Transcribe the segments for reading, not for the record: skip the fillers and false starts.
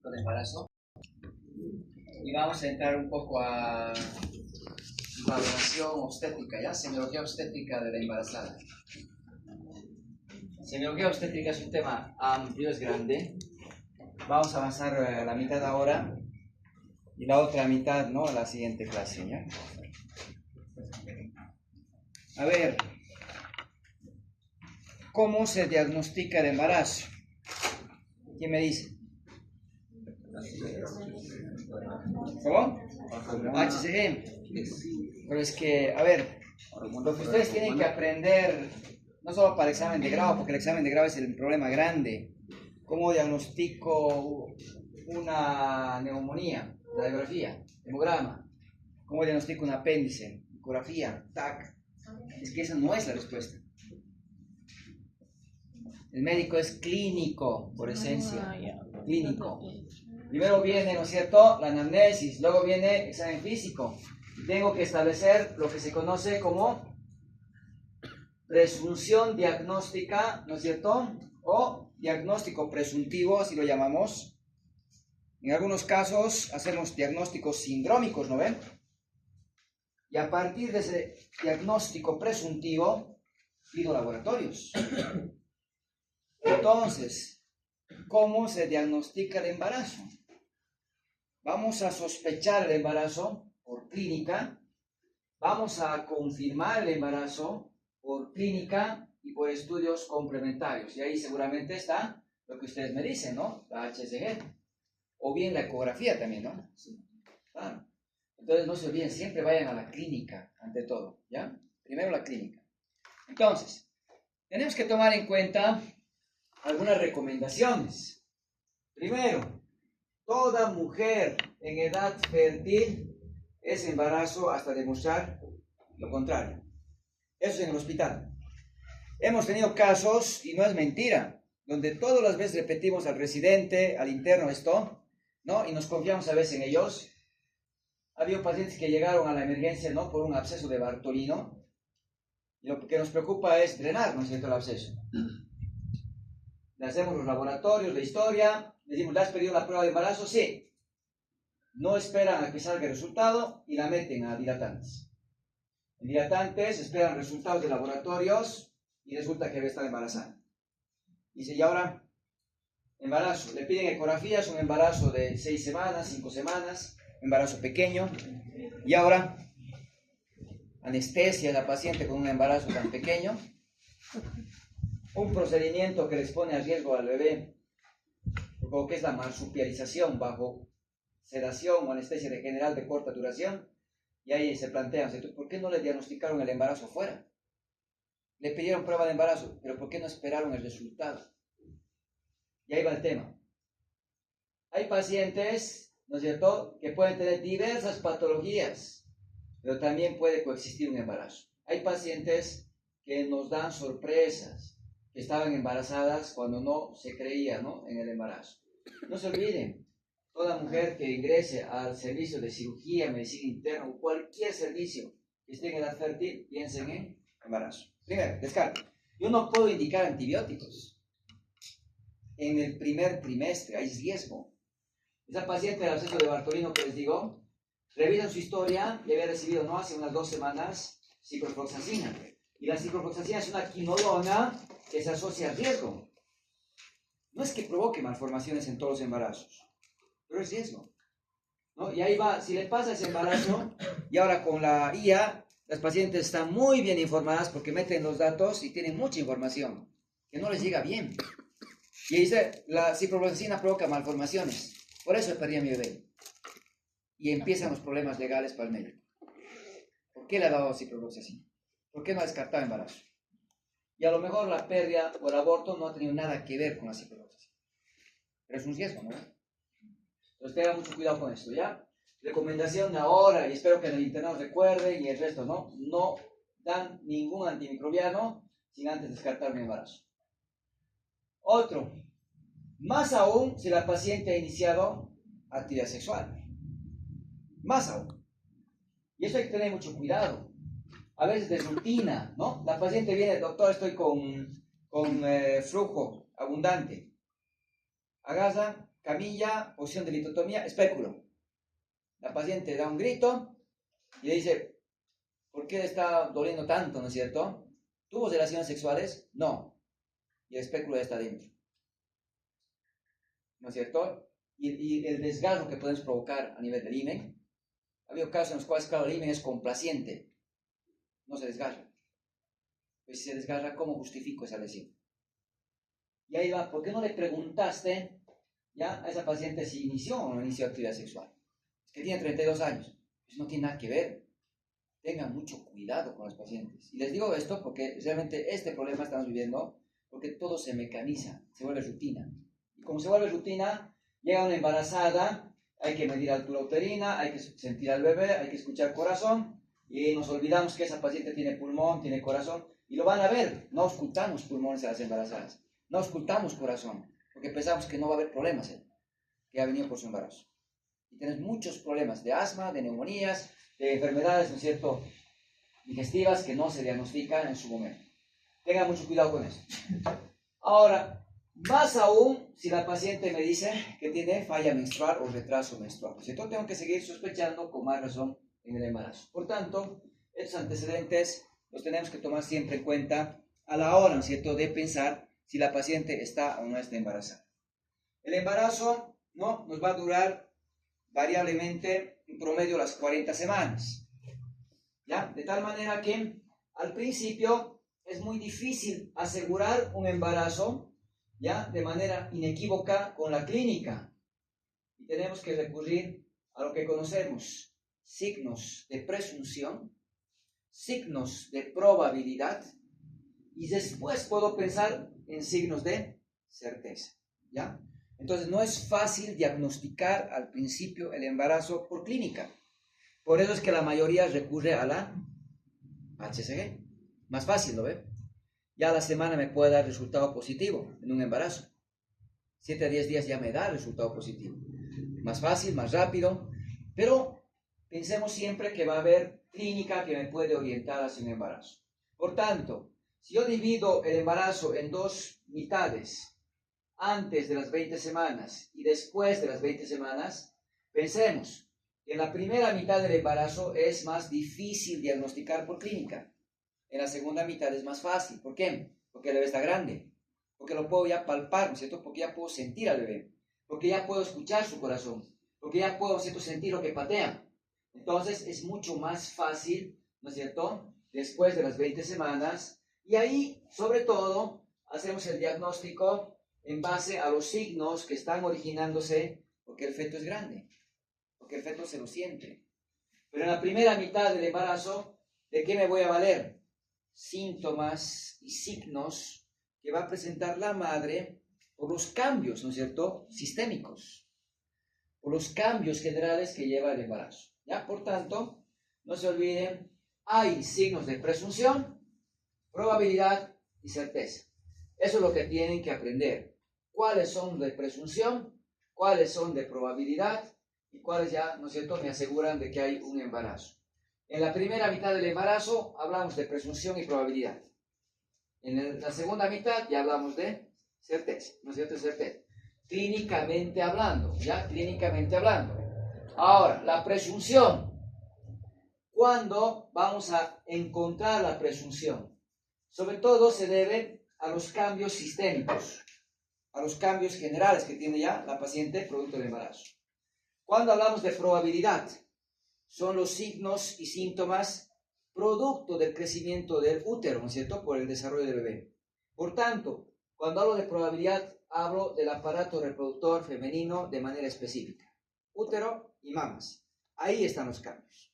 diagnóstico de embarazo y vamos a entrar un poco a valoración obstétrica, ¿ya? Semiología obstétrica de la embarazada. Semiología obstétrica es un tema amplio, es grande. Vamos a avanzar la mitad ahora y la otra mitad, ¿no? A la siguiente clase, ¿ya? A ver, ¿cómo se diagnostica el embarazo? ¿Quién me dice? ¿Cómo? HCG. Pero es que, a ver, lo que ustedes tienen que aprender, no solo para el examen de grado, porque el examen de grado es el problema grande. ¿Cómo diagnostico una neumonía? Radiografía, hemograma. ¿Cómo diagnostico un apéndice? Ecografía, TAC. Es que esa no es la respuesta. El médico es clínico, por esencia. Clínico. Primero viene, ¿no es cierto?, la anamnesis, luego viene el examen físico. Tengo que establecer lo que se conoce como presunción diagnóstica, ¿no es cierto?, o diagnóstico presuntivo, así lo llamamos. En algunos casos hacemos diagnósticos sindrómicos, ¿no ven? Y a partir de ese diagnóstico presuntivo, pido laboratorios. Entonces, ¿cómo se diagnostica el embarazo? Vamos a sospechar el embarazo por clínica, vamos a confirmar el embarazo por clínica y por estudios complementarios. Y ahí seguramente está lo que ustedes me dicen, ¿no? La HCG. O bien la ecografía también, ¿no? Sí, claro. Entonces no se olviden, siempre vayan a la clínica, ante todo, ¿ya? Primero la clínica. Entonces, tenemos que tomar en cuenta algunas recomendaciones. Primero, toda mujer en edad fértil es embarazo hasta demostrar lo contrario. Eso es en el hospital. Hemos tenido casos, y no es mentira, donde todas las veces repetimos al residente, al interno esto, ¿no? Y nos confiamos a veces en ellos. Ha habido pacientes que llegaron a la emergencia, ¿no?, por un absceso de Bartolino. Y lo que nos preocupa es drenar, ¿no es cierto?, el absceso. Le hacemos los laboratorios de historia, le decimos, ¿le has pedido la prueba de embarazo? Sí. No esperan a que salga el resultado y la meten a dilatantes. En dilatantes esperan resultados de laboratorios y resulta que está embarazada. Dice, ¿y ahora? Embarazo. Le piden ecografías, un embarazo de 6 semanas, 5 semanas, embarazo pequeño. ¿Y ahora? Anestesia a la paciente con un embarazo tan pequeño. Un procedimiento que les pone a riesgo al bebé, como que es la marsupialización bajo sedación o anestesia general de corta duración. Y ahí se plantean, ¿por qué no le diagnosticaron el embarazo fuera? Le pidieron prueba de embarazo, pero ¿por qué no esperaron el resultado? Y ahí va el tema. Hay pacientes, ¿no es cierto?, que pueden tener diversas patologías, pero también puede coexistir un embarazo. Hay pacientes que nos dan sorpresas, que estaban embarazadas cuando no se creía, ¿no?, en el embarazo. No se olviden, toda mujer que ingrese al servicio de cirugía, medicina interna o cualquier servicio que esté en edad fértil, piensen en embarazo. Primero, descarte. Yo no puedo indicar antibióticos. En el primer trimestre hay riesgo. Esa paciente del absceso de Bartolino que les digo, revisan su historia y había recibido, no hace unas 2 semanas, ciprofloxacina. Y la ciprofloxacina es una quinolona que se asocia al riesgo. No es que provoque malformaciones en todos los embarazos, pero es riesgo, ¿no? Y ahí va, si le pasa ese embarazo, y ahora con la IA, las pacientes están muy bien informadas porque meten los datos y tienen mucha información, que no les llega bien. Y dice, la ciprofloxacina provoca malformaciones, por eso perdí a mi bebé. Y empiezan los problemas legales para el médico. ¿Por qué le ha dado ciprofloxacina? ¿Por qué no ha descartado embarazo? Y a lo mejor la pérdida o el aborto no ha tenido nada que ver con la ciprofloxacina. Pero es un riesgo, ¿no? Entonces tengan mucho cuidado con esto, ¿ya? Recomendación ahora, y espero que en el internado recuerden, y el resto, ¿no? No dan ningún antimicrobiano sin antes descartar un embarazo. Otro, más aún si la paciente ha iniciado actividad sexual. Más aún. Y eso hay que tener mucho cuidado. A veces de rutina, ¿no? La paciente viene, doctor, estoy con flujo abundante. Agarra, camilla, posición de litotomía, espéculo. La paciente da un grito y le dice, ¿por qué le está doliendo tanto, no es cierto? ¿Tuvo relaciones sexuales? No. Y el espéculo ya está dentro, ¿no es cierto? Y el desgarro que podemos provocar a nivel del himen, ha habido casos en los cuales, claro, el himen es complaciente, no se desgarra. Pues si se desgarra, ¿cómo justifico esa lesión? Y ahí va, ¿por qué no le preguntaste ya a esa paciente si inició o no inició actividad sexual? Es que tiene 32 años, pues no tiene nada que ver. Tengan mucho cuidado con los pacientes. Y les digo esto porque realmente este problema estamos viviendo porque todo se mecaniza, se vuelve rutina. Y como se vuelve rutina, llega una embarazada, hay que medir altura uterina, hay que sentir al bebé, hay que escuchar corazón, y nos olvidamos que esa paciente tiene pulmón, tiene corazón, y lo van a ver. No ocultamos pulmones a las embarazadas, no ocultamos corazón, porque pensamos que no va a haber problemas, que ha venido por su embarazo. Y tenemos muchos problemas de asma, de neumonías, de enfermedades, ¿no es cierto?, digestivas que no se diagnostican en su momento. Tengan mucho cuidado con eso. Ahora, más aún si la paciente me dice que tiene falla menstrual o retraso menstrual, ¿no es cierto? Tengo que seguir sospechando con más razón en el embarazo. Por tanto, estos antecedentes los tenemos que tomar siempre en cuenta a la hora, ¿no es cierto?, de pensar si la paciente está o no está embarazada. El embarazo, ¿no?, nos va a durar variablemente en promedio las 40 semanas, ¿ya? De tal manera que al principio es muy difícil asegurar un embarazo, ¿ya?, de manera inequívoca con la clínica. Y tenemos que recurrir a lo que conocemos: signos de presunción, signos de probabilidad, y después puedo pensar en signos de certeza, ¿ya? Entonces no es fácil diagnosticar al principio el embarazo por clínica. Por eso es que la mayoría recurre a la HCG. Más fácil, ¿lo ve? Ya a la semana me puede dar resultado positivo en un embarazo. 7 a 10 días ya me da resultado positivo. Más fácil, más rápido. Pero pensemos siempre que va a haber clínica que me puede orientar hacia un embarazo. Por tanto, si yo divido el embarazo en dos mitades, antes de las 20 semanas y después de las 20 semanas, pensemos que en la primera mitad del embarazo es más difícil diagnosticar por clínica. En la segunda mitad es más fácil. ¿Por qué? Porque el bebé está grande, porque lo puedo ya palpar, ¿no es cierto?, porque ya puedo sentir al bebé, porque ya puedo escuchar su corazón, porque ya puedo, ¿no es cierto?, sentir lo que patea. Entonces es mucho más fácil, ¿no es cierto?, después de las 20 semanas, y ahí, sobre todo, hacemos el diagnóstico en base a los signos que están originándose, porque el feto es grande, porque el feto se lo siente. Pero en la primera mitad del embarazo, ¿de qué me voy a valer? Síntomas y signos que va a presentar la madre por los cambios, ¿no es cierto?, sistémicos, por los cambios generales que lleva el embarazo, ¿ya? Por tanto, no se olviden, hay signos de presunción, probabilidad y certeza. Eso es lo que tienen que aprender. ¿Cuáles son de presunción? ¿Cuáles son de probabilidad? Y cuáles ya, ¿no es cierto?, me aseguran de que hay un embarazo. En la primera mitad del embarazo hablamos de presunción y probabilidad. En la segunda mitad ya hablamos de certeza, ¿no es cierto?, certeza. Clínicamente hablando, ¿ya? Clínicamente hablando. Ahora, la presunción. ¿Cuándo vamos a encontrar la presunción? Sobre todo se debe a los cambios sistémicos, a los cambios generales que tiene ya la paciente producto del embarazo. Cuando hablamos de probabilidad, son los signos y síntomas producto del crecimiento del útero, ¿no es cierto?, por el desarrollo del bebé. Por tanto, cuando hablo de probabilidad, hablo del aparato reproductor femenino de manera específica. Útero y mamas. Ahí están los cambios,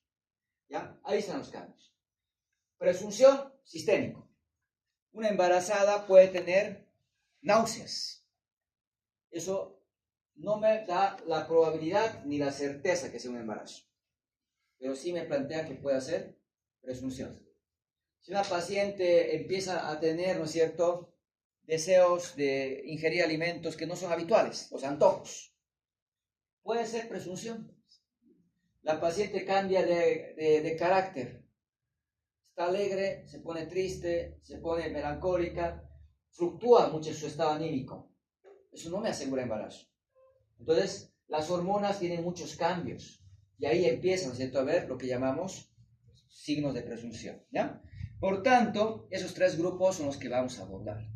¿ya? Ahí están los cambios. Presunción, sistémico. Una embarazada puede tener náuseas. Eso no me da la probabilidad ni la certeza que sea un embarazo, pero sí me plantea que pueda ser presunción. Si una paciente empieza a tener, ¿no es cierto?, deseos de ingerir alimentos que no son habituales, los antojos, puede ser presunción. La paciente cambia de carácter. Está alegre, se pone triste, se pone melancólica, fluctúa mucho su estado anímico. Eso no me asegura embarazo. Entonces, las hormonas tienen muchos cambios. Y ahí empiezan, ¿no es cierto?, a ver lo que llamamos signos de presunción, ¿ya? Por tanto, esos tres grupos son los que vamos a abordar.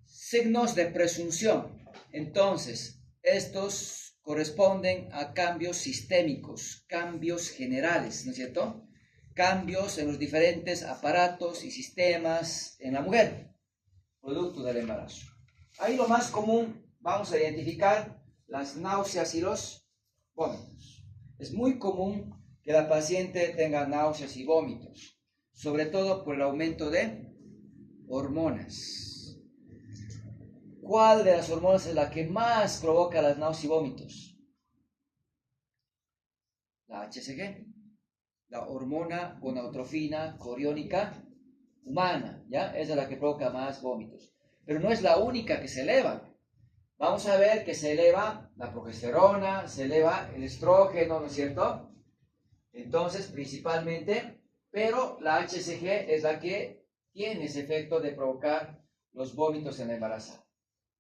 Signos de presunción. Entonces, estos corresponden a cambios sistémicos, cambios generales, ¿no es cierto? Cambios en los diferentes aparatos y sistemas en la mujer, producto del embarazo. Ahí lo más común, vamos a identificar las náuseas y los vómitos. Es muy común que la paciente tenga náuseas y vómitos, sobre todo por el aumento de hormonas. ¿Cuál de las hormonas es la que más provoca las náuseas y vómitos? La HCG, la hormona gonadotrofina coriónica humana, ¿ya? Esa es la que provoca más vómitos. Pero no es la única que se eleva. Vamos a ver que se eleva la progesterona, se eleva el estrógeno, ¿no es cierto? Entonces, principalmente, pero la HCG es la que tiene ese efecto de provocar los vómitos en la embarazada.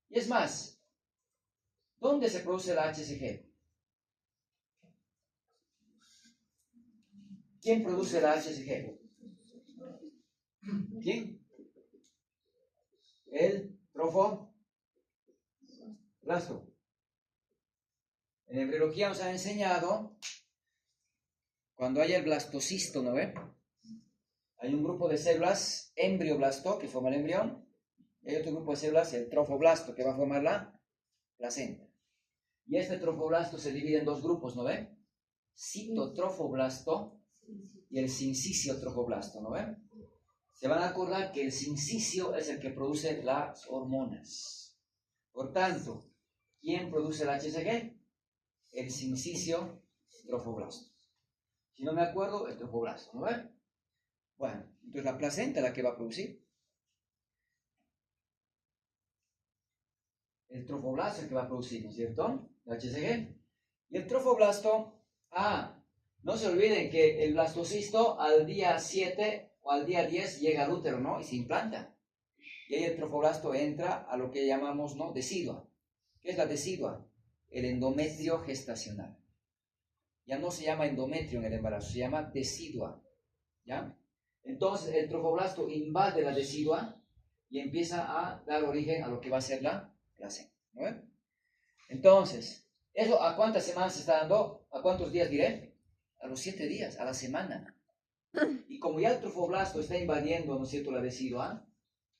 Y es más, ¿dónde se produce la HCG? ¿Quién produce la HCG? ¿Quién? El trofoblasto. En embriología nos han enseñado, cuando hay el blastocisto, ¿no ve? Hay un grupo de células embrioblasto que forma el embrión, y hay otro grupo de células, el trofoblasto, que va a formar la placenta. Y este trofoblasto se divide en dos grupos, ¿no ve? Citotrofoblasto y el sincicio trofoblasto, ¿no ve? Se van a acordar que el sincicio es el que produce las hormonas. Por tanto, ¿quién produce el HCG? El sincicio trofoblasto. Si no me acuerdo, el trofoblasto, ¿no ve? Bueno, entonces la placenta es la que va a producir. El trofoblasto es el que va a producir, ¿no es cierto? El HCG. Y el trofoblasto, no se olviden que el blastocisto al día 7 o al día 10 llega al útero, ¿no? Y se implanta. Y ahí el trofoblasto entra a lo que llamamos, ¿no?, decidua. ¿Qué es la decidua? El endometrio gestacional. Ya no se llama endometrio en el embarazo, se llama decidua, ¿ya? Entonces el trofoblasto invade la decidua y empieza a dar origen a lo que va a ser la placenta, ¿no? Entonces, ¿eso a cuántas semanas se está dando? ¿A cuántos días diré? A los 7 días, a la semana. Y como ya el trofoblasto está invadiendo, ¿no es cierto?, la decidua,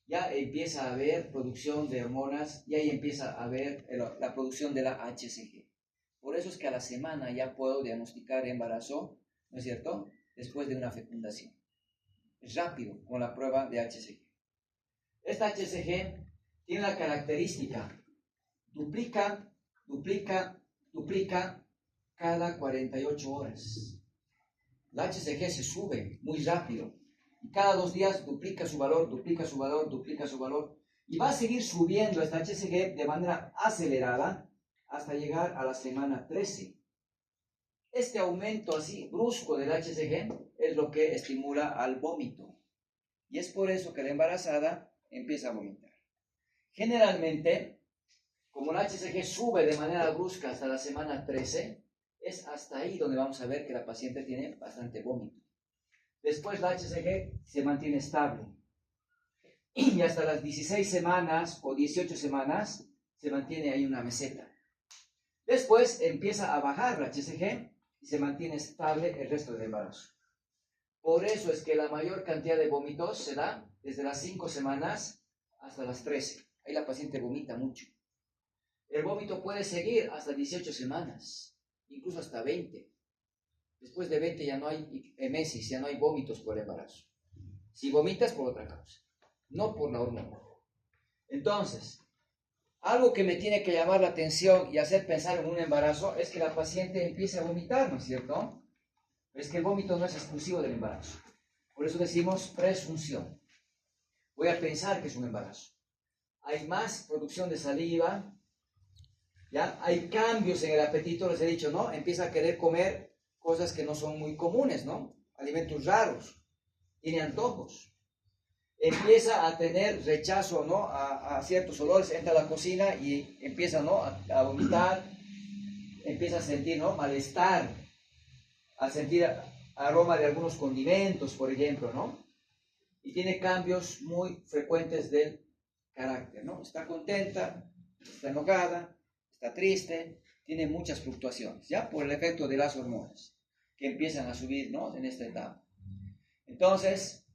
ya empieza a haber producción de hormonas y ahí empieza a haber la producción de la HCG. Por eso es que a la semana ya puedo diagnosticar embarazo, ¿no es cierto?, después de una fecundación. Es rápido con la prueba de HCG. Esta HCG tiene la característica, duplica cada 48 horas. La HCG se sube muy rápido. Y cada 2 días duplica su valor, y va a seguir subiendo esta HCG de manera acelerada hasta llegar a la semana 13. Este aumento así brusco del HCG es lo que estimula al vómito. Y es por eso que la embarazada empieza a vomitar. Generalmente, como la HCG sube de manera brusca hasta la semana 13, es hasta ahí donde vamos a ver que la paciente tiene bastante vómito. Después la HCG se mantiene estable. Y hasta las 16 semanas o 18 semanas se mantiene ahí una meseta. Después empieza a bajar la HCG y se mantiene estable el resto del embarazo. Por eso es que la mayor cantidad de vómitos se da desde las 5 semanas hasta las 13. Ahí la paciente vomita mucho. El vómito puede seguir hasta 18 semanas, incluso hasta 20. Después de 20 ya no hay emesis, ya no hay vómitos por el embarazo. Si vomitas por otra causa, no por la hormona. Entonces, algo que me tiene que llamar la atención y hacer pensar en un embarazo es que la paciente empiece a vomitar, ¿no es cierto? Pero es que el vómito no es exclusivo del embarazo. Por eso decimos presunción. Voy a pensar que es un embarazo. Hay más producción de saliva, ¿ya? Hay cambios en el apetito, les he dicho, ¿no? Empieza a querer comer cosas que no son muy comunes, ¿no? Alimentos raros, tiene antojos. Empieza a tener rechazo, ¿no?, a ciertos olores, entra a la cocina y empieza, ¿no?, a vomitar, empieza a sentir, ¿no?, malestar, a sentir aroma de algunos condimentos, por ejemplo, ¿no? Y tiene cambios muy frecuentes del carácter, ¿no? Está contenta, está enojada, está triste, tiene muchas fluctuaciones, ¿ya? Por el efecto de las hormonas que empiezan a subir, ¿no?, en esta etapa. Entonces,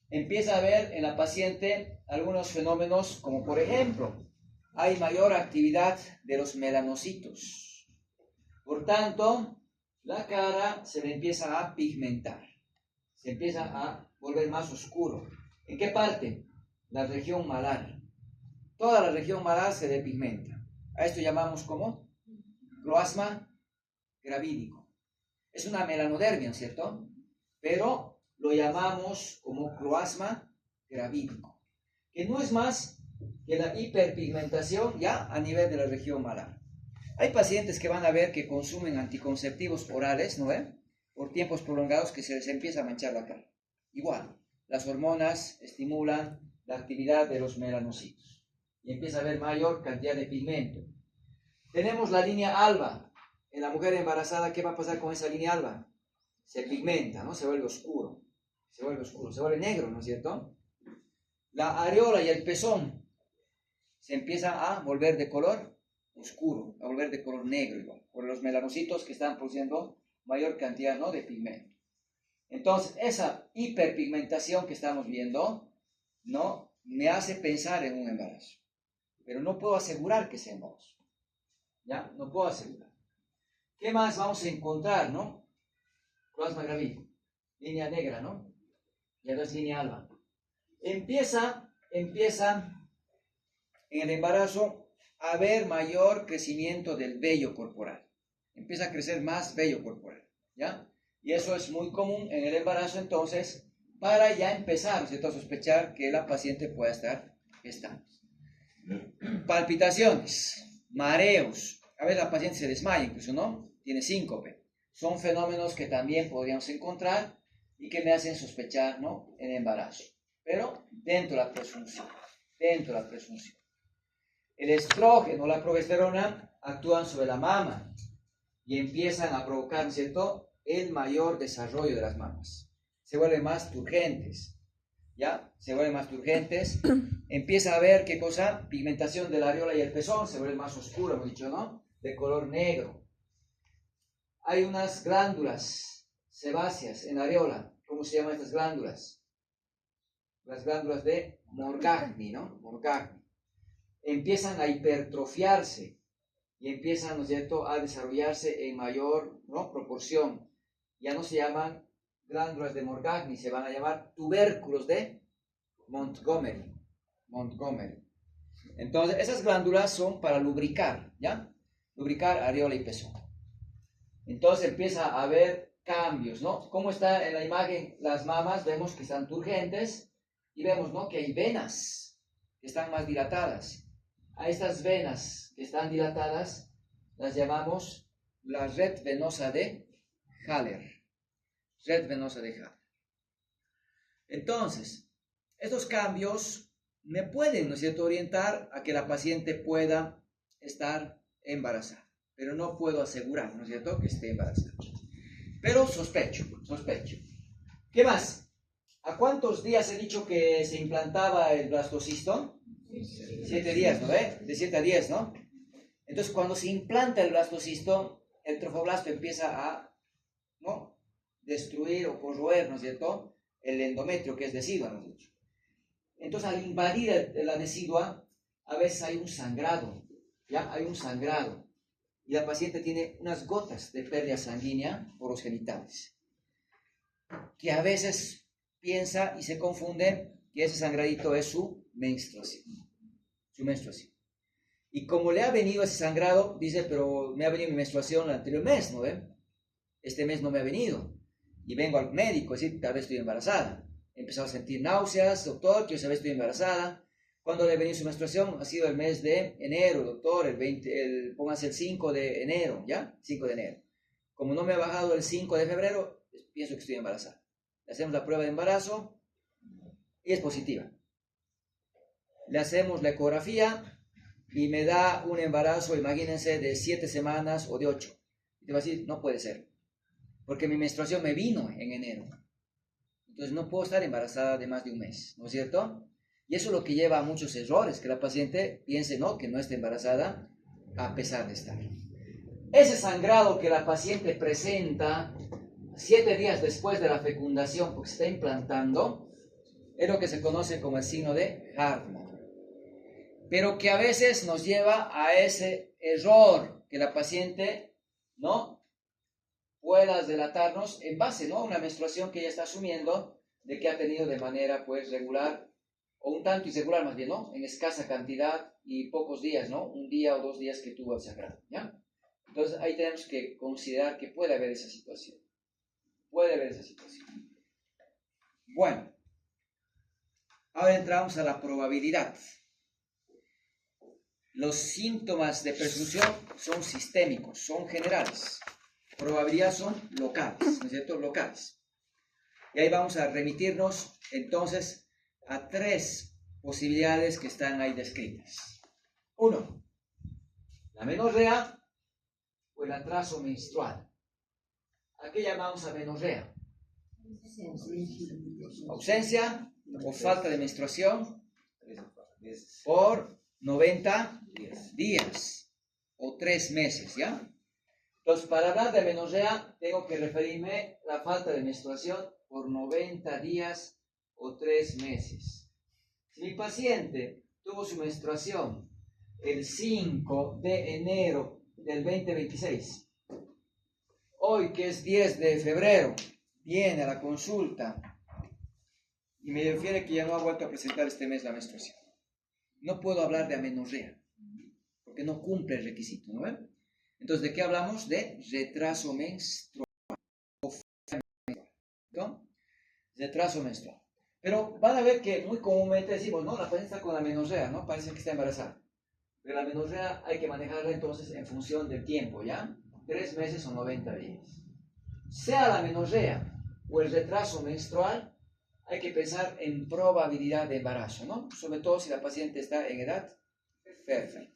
empieza a ver en la paciente algunos fenómenos como, por ejemplo, hay mayor actividad de los melanocitos. Por tanto, la cara se le empieza a pigmentar, se empieza a volver más oscuro. ¿En qué parte? La región malar. Toda la región malar se depigmenta. A esto llamamos como cloasma gravídico. Es una melanodermia, ¿cierto? Pero lo llamamos como cloasma gravídico, que no es más que la hiperpigmentación ya a nivel de la región malar. Hay pacientes que van a ver que consumen anticonceptivos orales, ¿no ve? Por tiempos prolongados que se les empieza a manchar la cara. Igual, las hormonas estimulan la actividad de los melanocitos y empieza a haber mayor cantidad de pigmento. Tenemos la línea alba. En la mujer embarazada, ¿qué va a pasar con esa línea alba? Se pigmenta, ¿no? Se vuelve oscuro, se vuelve negro, ¿no es cierto? La areola y el pezón se empieza a volver de color oscuro, a volver de color negro igual, por los melanocitos que están produciendo mayor cantidad, ¿no?, de pigmento. Entonces, esa hiperpigmentación que estamos viendo, ¿no?, me hace pensar en un embarazo, pero no puedo asegurar que sea embarazo, ¿ya? No puedo asegurar. ¿Qué más vamos a encontrar, no? Cloasma gravídico, línea negra, ¿no? Y ahora es línea alba. Empieza en el embarazo a haber mayor crecimiento del vello corporal. Empieza a crecer más vello corporal, ¿ya? Y eso es muy común en el embarazo, entonces, para ya empezar, ¿cierto?, a sospechar que la paciente pueda estar gestando. Palpitaciones, mareos, a veces la paciente se desmaya incluso, ¿no? Tiene síncope. Son fenómenos que también podríamos encontrar y que me hacen sospechar, ¿no?, en embarazo. Pero dentro de la presunción, El estrógeno, la progesterona, actúan sobre la mama y empiezan a provocar, ¿cierto?, el mayor desarrollo de las mamas. Se vuelven más turgentes, ¿ya? Se vuelven más turgentes. Empieza a haber, ¿qué cosa? Pigmentación de la areola y el pezón, se vuelve más oscuro, hemos dicho, ¿no? De color negro. Hay unas glándulas sebáceas en la areola. ¿Cómo se llaman estas glándulas? Las glándulas de Morgagni, ¿no? Morgagni. Empiezan a hipertrofiarse y empiezan, ¿no es cierto?, a desarrollarse en mayor, ¿no?, proporción. Ya no se llaman glándulas de Morgagni, se van a llamar tubérculos de Montgomery. Entonces, esas glándulas son para lubricar, ¿ya? Lubricar areola y pezón. Entonces empieza a haber cambios, ¿no? ¿Cómo está en la imagen las mamas? Vemos que están turgentes y vemos, ¿no?, que hay venas que están más dilatadas. A estas venas que están dilatadas las llamamos la red venosa de Haller. Red venosa de Haller. Entonces, estos cambios me pueden, ¿no es cierto?, orientar a que la paciente pueda estar embarazada, pero no puedo asegurar, ¿no es cierto?, que esté embarazada. Pero sospecho. ¿Qué más? ¿A cuántos días he dicho que se implantaba el blastocisto? 7 días, ¿no ve? De 7 a 10, ¿no? Entonces, cuando se implanta el blastocisto, el trofoblasto empieza a, ¿no?, destruir o corroer, ¿no es cierto?, el endometrio, que es decidua, ¿no es dicho? Entonces, al invadir la decidua, a veces hay un sangrado, ¿ya? Hay un sangrado. Y la paciente tiene unas gotas de pérdida sanguínea por los genitales, que a veces piensa y se confunde que ese sangradito es su menstruación. Y como le ha venido ese sangrado, dice, pero me ha venido mi menstruación el anterior mes, ¿no ve? Este mes no me ha venido. Y vengo al médico a decir, tal vez estoy embarazada. He empezado a sentir náuseas, doctor, quiero saber si estoy embarazada. ¿Cuándo le ha venido su menstruación? Ha sido el mes de enero, doctor, póngase el 5 de enero, ¿ya? 5 de enero. Como no me ha bajado el 5 de febrero, pienso que estoy embarazada. Le hacemos la prueba de embarazo y es positiva. Le hacemos la ecografía y me da un embarazo, imagínense, de 7 semanas o de 8. Y te va a decir, no puede ser, porque mi menstruación me vino en enero. Entonces no puedo estar embarazada de más de un mes, ¿no es cierto? Y eso es lo que lleva a muchos errores, que la paciente piense, no, que no está embarazada a pesar de estar. Ese sangrado que la paciente presenta 7 días después de la fecundación, porque se está implantando, es lo que se conoce como el signo de Hartmann. Pero que a veces nos lleva a ese error, que la paciente no pueda delatarnos en base, ¿no?, a una menstruación que ella está asumiendo de que ha tenido de manera pues regular, o un tanto irregular más bien, ¿no?, en escasa cantidad y pocos días, ¿no?, un día o 2 días que tuvo el sangrado, ¿ya? Entonces ahí tenemos que considerar que puede haber esa situación. Puede haber esa situación. Bueno, ahora entramos a la probabilidad. Los síntomas de perfusión son sistémicos, son generales. Probabilidad son locales, ¿no es cierto? Locales. Y ahí vamos a remitirnos entonces a 3 posibilidades que están ahí descritas. 1, la amenorrea o el atraso menstrual. ¿A qué llamamos amenorrea? Ausencia o falta de menstruación por 90 días o 3 meses, ¿ya? Entonces, para hablar de amenorrea, tengo que referirme a la falta de menstruación por 90 días o 3 meses. Si mi paciente tuvo su menstruación el 5 de enero del 2026, hoy que es 10 de febrero, viene a la consulta y me refiere que ya no ha vuelto a presentar este mes la menstruación, no puedo hablar de amenorrea, porque no cumple el requisito, ¿no ven? Entonces, ¿de qué hablamos? De retraso menstrual. ¿No? Retraso menstrual. Pero van a ver que muy comúnmente decimos, no, la paciente está con amenorrea, ¿no? Parece que está embarazada. Pero la amenorrea hay que manejarla entonces en función del tiempo, ¿ya? 3 meses o 90 días. Sea la amenorrea o el retraso menstrual, hay que pensar en probabilidad de embarazo, ¿no? Sobre todo si la paciente está en edad fértil.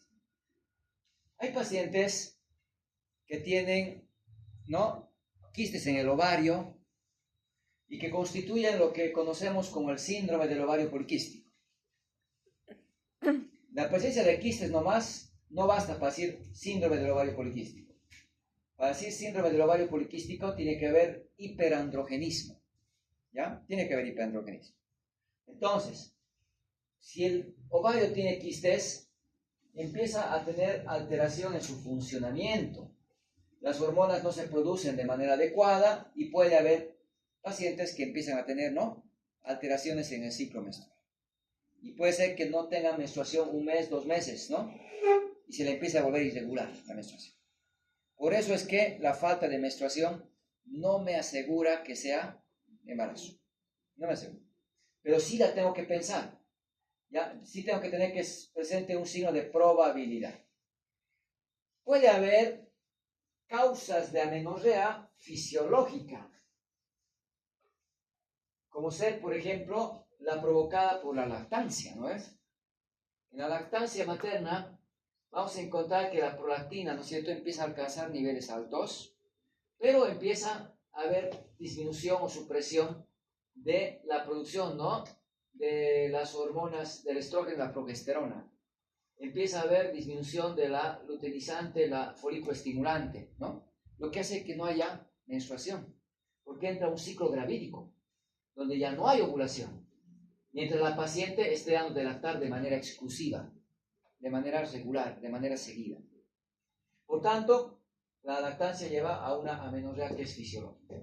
Hay pacientes que tienen, ¿no?, quistes en el ovario y que constituyen lo que conocemos como el síndrome del ovario poliquístico. La presencia de quistes nomás no basta para decir síndrome del ovario poliquístico. Para decir síndrome del ovario poliquístico tiene que haber hiperandrogenismo, ¿ya? Tiene que haber hiperandrogenismo. Entonces, si el ovario tiene quistes, empieza a tener alteración en su funcionamiento. Las hormonas no se producen de manera adecuada y puede haber pacientes que empiezan a tener, ¿no?, alteraciones en el ciclo menstrual. Y puede ser que no tengan menstruación 1 mes, 2 meses, ¿no? Y se le empieza a volver irregular la menstruación. Por eso es que la falta de menstruación no me asegura que sea embarazo. No me asegura. Pero sí la tengo que pensar, ¿ya? Sí tengo que tener que presente un signo de probabilidad. Puede haber causas de amenorrea fisiológica, como ser, por ejemplo, la provocada por la lactancia, ¿no es? En la lactancia materna vamos a encontrar que la prolactina, ¿no es cierto?, empieza a alcanzar niveles altos, pero empieza a haber disminución o supresión de la producción, ¿no?, de las hormonas del estrógeno y la progesterona. Empieza a haber disminución de la luteinizante, la folículo estimulante, ¿no? Lo que hace que no haya menstruación, porque entra un ciclo gravídico, donde ya no hay ovulación, mientras la paciente esté dando de lactar de manera exclusiva, de manera regular, de manera seguida. Por tanto, la lactancia lleva a una amenorrea que es fisiológica.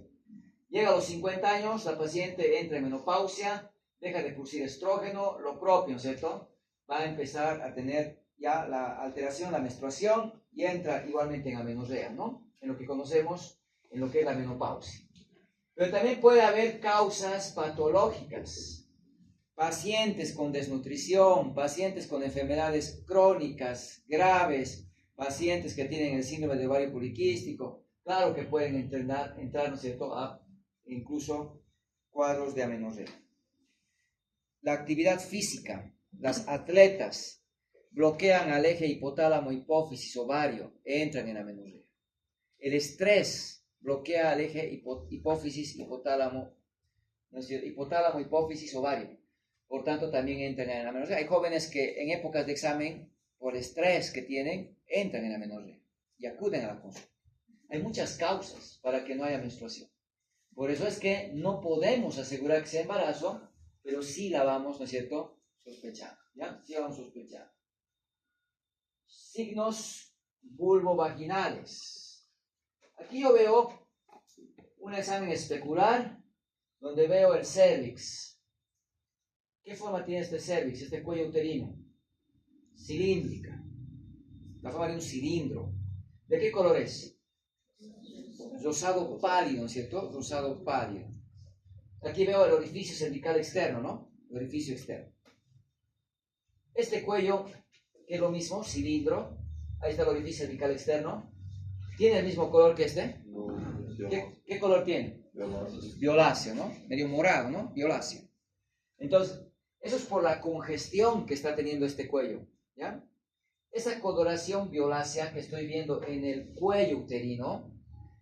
Llega a los 50 años, la paciente entra en menopausia, deja de producir estrógeno, lo propio, ¿no es cierto?, va a empezar a tener ya la alteración, la menstruación, y entra igualmente en amenorrea, ¿no?, en lo que conocemos, en lo que es la menopausia. Pero también puede haber causas patológicas, pacientes con desnutrición, pacientes con enfermedades crónicas, graves, pacientes que tienen el síndrome de ovario poliquístico, claro que pueden entrar, ¿no es cierto?, a incluso cuadros de amenorrea. La actividad física, las atletas bloquean al eje hipotálamo, hipófisis, ovario, entran en amenorrea. El estrés bloquea al eje hipófisis, hipotálamo, ¿no es cierto? Hipotálamo, hipófisis, ovario. Por tanto, también entran en amenorrea. Hay jóvenes que en épocas de examen, por estrés que tienen, entran en amenorrea y acuden a la consulta. Hay muchas causas para que no haya menstruación. Por eso es que no podemos asegurar que sea embarazo, pero sí la vamos, ¿no es cierto?, sospechando, ¿ya? Sí la vamos sospechando. Signos vulvovaginales. Aquí yo veo un examen especular donde veo el cervix. ¿Qué forma tiene este cervix, este cuello uterino? Cilíndrica. La forma de un cilindro. ¿De qué color es? Rosado pálido, ¿no es cierto? Rosado pálido. Aquí veo el orificio cervical externo, ¿no? El orificio externo. Este cuello, que es lo mismo, cilindro, ahí está el orificio cervical externo, ¿tiene el mismo color que este? ¿Qué color tiene? Violáceo, ¿no? Medio morado, ¿no? Violáceo. Entonces, eso es por la congestión que está teniendo este cuello, ¿ya? Esa coloración violácea que estoy viendo en el cuello uterino,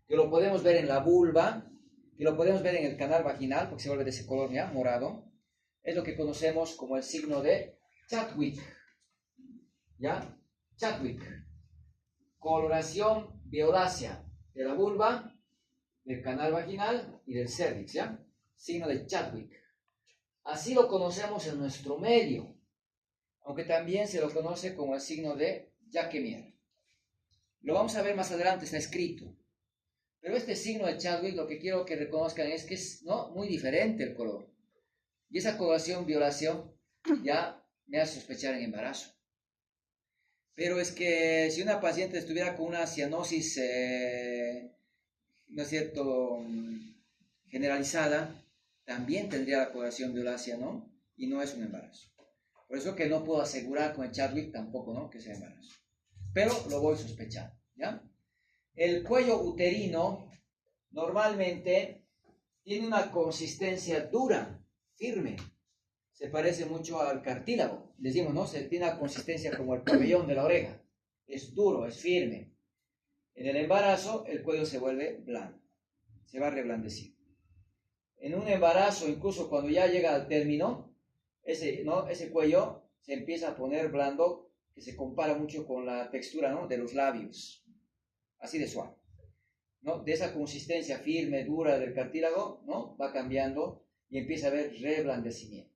que lo podemos ver en la vulva, que lo podemos ver en el canal vaginal, porque se vuelve de ese color, ¿ya? Morado, es lo que conocemos como el signo de Chadwick, ¿ya? Chadwick. Coloración violácea de la vulva, del canal vaginal y del cervix, ¿ya? Signo de Chadwick. Así lo conocemos en nuestro medio, aunque también se lo conoce como el signo de Jacqueminot. Lo vamos a ver más adelante, está escrito. Pero este signo de Chadwick, lo que quiero que reconozcan es que es, ¿no?, muy diferente el color. Y esa coloración violación ya me hace sospechar en embarazo. Pero es que si una paciente estuviera con una cianosis, ¿no es cierto?, generalizada, también tendría la coloración violácea, ¿no? Y no es un embarazo. Por eso que no puedo asegurar con el Chadwick tampoco, ¿no?, que sea embarazo. Pero lo voy sospechando, ¿ya? El cuello uterino normalmente tiene una consistencia dura, firme. Se parece mucho al cartílago. Decimos, ¿no? Se tiene una consistencia como el pabellón de la oreja. Es duro, es firme. En el embarazo, el cuello se vuelve blando. Se va reblandeciendo. En un embarazo, incluso cuando ya llega al término, ese cuello se empieza a poner blando, que se compara mucho con la textura, ¿no?, de los labios. Así de suave, ¿no? De esa consistencia firme, dura del cartílago, ¿no?, va cambiando y empieza a haber reblandecimiento.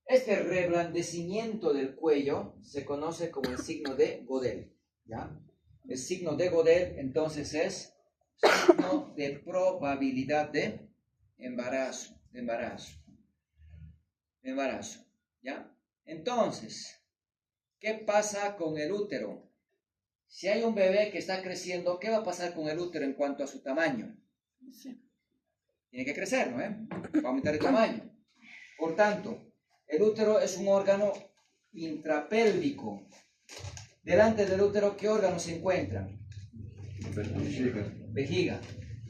Este reblandecimiento del cuello se conoce como el signo de Godel, ¿ya? El signo de Godel, entonces, es signo de probabilidad de embarazo, ¿ya? Entonces, ¿qué pasa con el útero? Si hay un bebé que está creciendo, ¿qué va a pasar con el útero en cuanto a su tamaño? Sí. Tiene que crecer, ¿no? Va a aumentar el tamaño. Por tanto, el útero es un órgano intrapélvico. Delante del útero, ¿qué órganos se encuentran? Vejiga.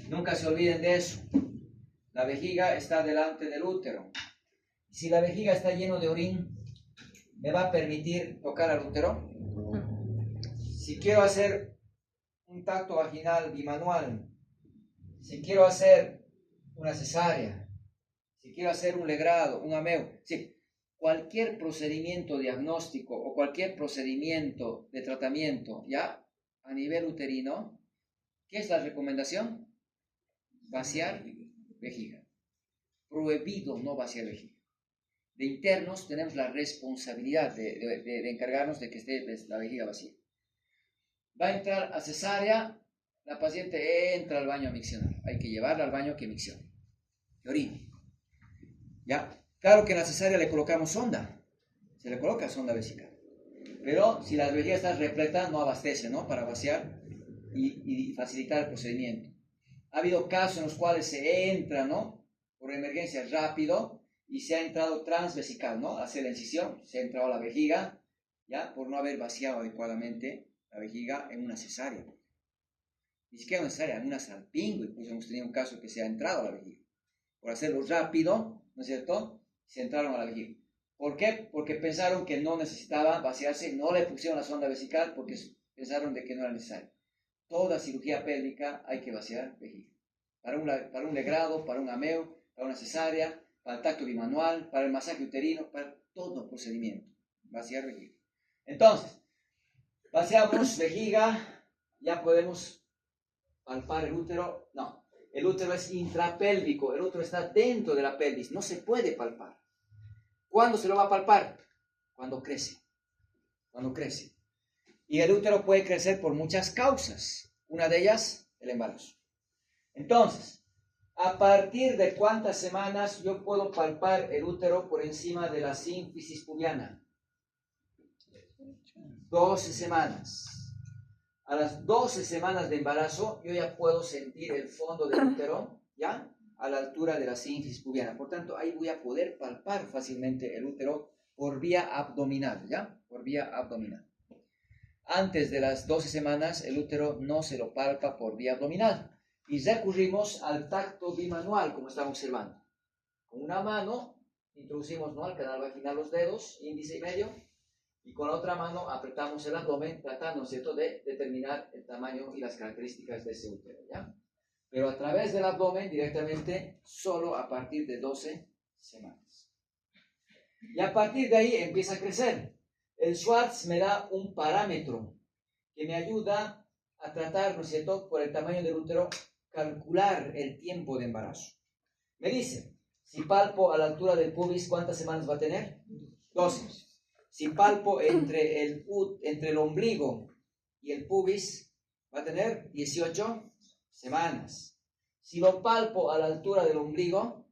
Nunca se olviden de eso. La vejiga está delante del útero. Si la vejiga está llena de orín, ¿me va a permitir tocar al útero? Si quiero hacer un tacto vaginal bimanual, si quiero hacer una cesárea, si quiero hacer un legrado, un ameo, sí, cualquier procedimiento diagnóstico o cualquier procedimiento de tratamiento ya a nivel uterino, ¿qué es la recomendación? Vaciar vejiga. Prohibido no vaciar vejiga. De internos tenemos la responsabilidad de encargarnos de que esté la vejiga vacía. Va a entrar a cesárea, la paciente entra al baño a miccionar. Hay que llevarla al baño que miccione, que orine. ¿Ya? Claro que en la cesárea le colocamos sonda. Se le coloca sonda vesical. Pero si la vejiga está repleta, no abastece, ¿no?, para vaciar y facilitar el procedimiento. Ha habido casos en los cuales se entra, ¿no?, por emergencia rápido y se ha entrado transvesical, ¿no?, hacia la incisión. Se ha entrado a la vejiga, ¿ya?, por no haber vaciado adecuadamente la vejiga en una cesárea. Ni siquiera una cesárea, en una salpingüe, pues hemos tenido un caso que se ha entrado a la vejiga. Por hacerlo rápido, ¿no es cierto?, se entraron a la vejiga. ¿Por qué? Porque pensaron que no necesitaba vaciarse, no le pusieron la sonda vesical porque pensaron de que no era necesario. Toda cirugía pélvica hay que vaciar vejiga. Para un legrado, para un ameo, para una cesárea, para el tacto bimanual, para el masaje uterino, para todo procedimiento. Vaciar vejiga. Entonces, vaciamos vejiga, ya podemos palpar el útero. No, el útero es intrapélvico, el útero está dentro de la pelvis, no se puede palpar. ¿Cuándo se lo va a palpar? Cuando crece. Cuando crece. Y el útero puede crecer por muchas causas. Una de ellas, el embarazo. Entonces, ¿a partir de cuántas semanas yo puedo palpar el útero por encima de la sínfisis pubiana? 12 semanas. A las 12 semanas de embarazo, yo ya puedo sentir el fondo del útero, ¿ya? A la altura de la sínfisis pubiana. Por tanto, ahí voy a poder palpar fácilmente el útero por vía abdominal, ¿ya? Por vía abdominal. Antes de las 12 semanas, el útero no se lo palpa por vía abdominal. Y recurrimos al tacto bimanual, como estamos observando. Con una mano, introducimos, ¿no?, al canal vaginal los dedos, índice y medio, y con la otra mano apretamos el abdomen, tratando, ¿cierto?, de determinar el tamaño y las características de ese útero, ¿ya? Pero a través del abdomen, directamente, solo a partir de 12 semanas. Y a partir de ahí empieza a crecer. El Schwartz me da un parámetro que me ayuda a tratar, ¿no es cierto?, por el tamaño del útero, calcular el tiempo de embarazo. Me dice, si palpo a la altura del pubis, ¿cuántas semanas va a tener? 12. Si palpo entre el ombligo y el pubis, va a tener 18 semanas. Si lo palpo a la altura del ombligo,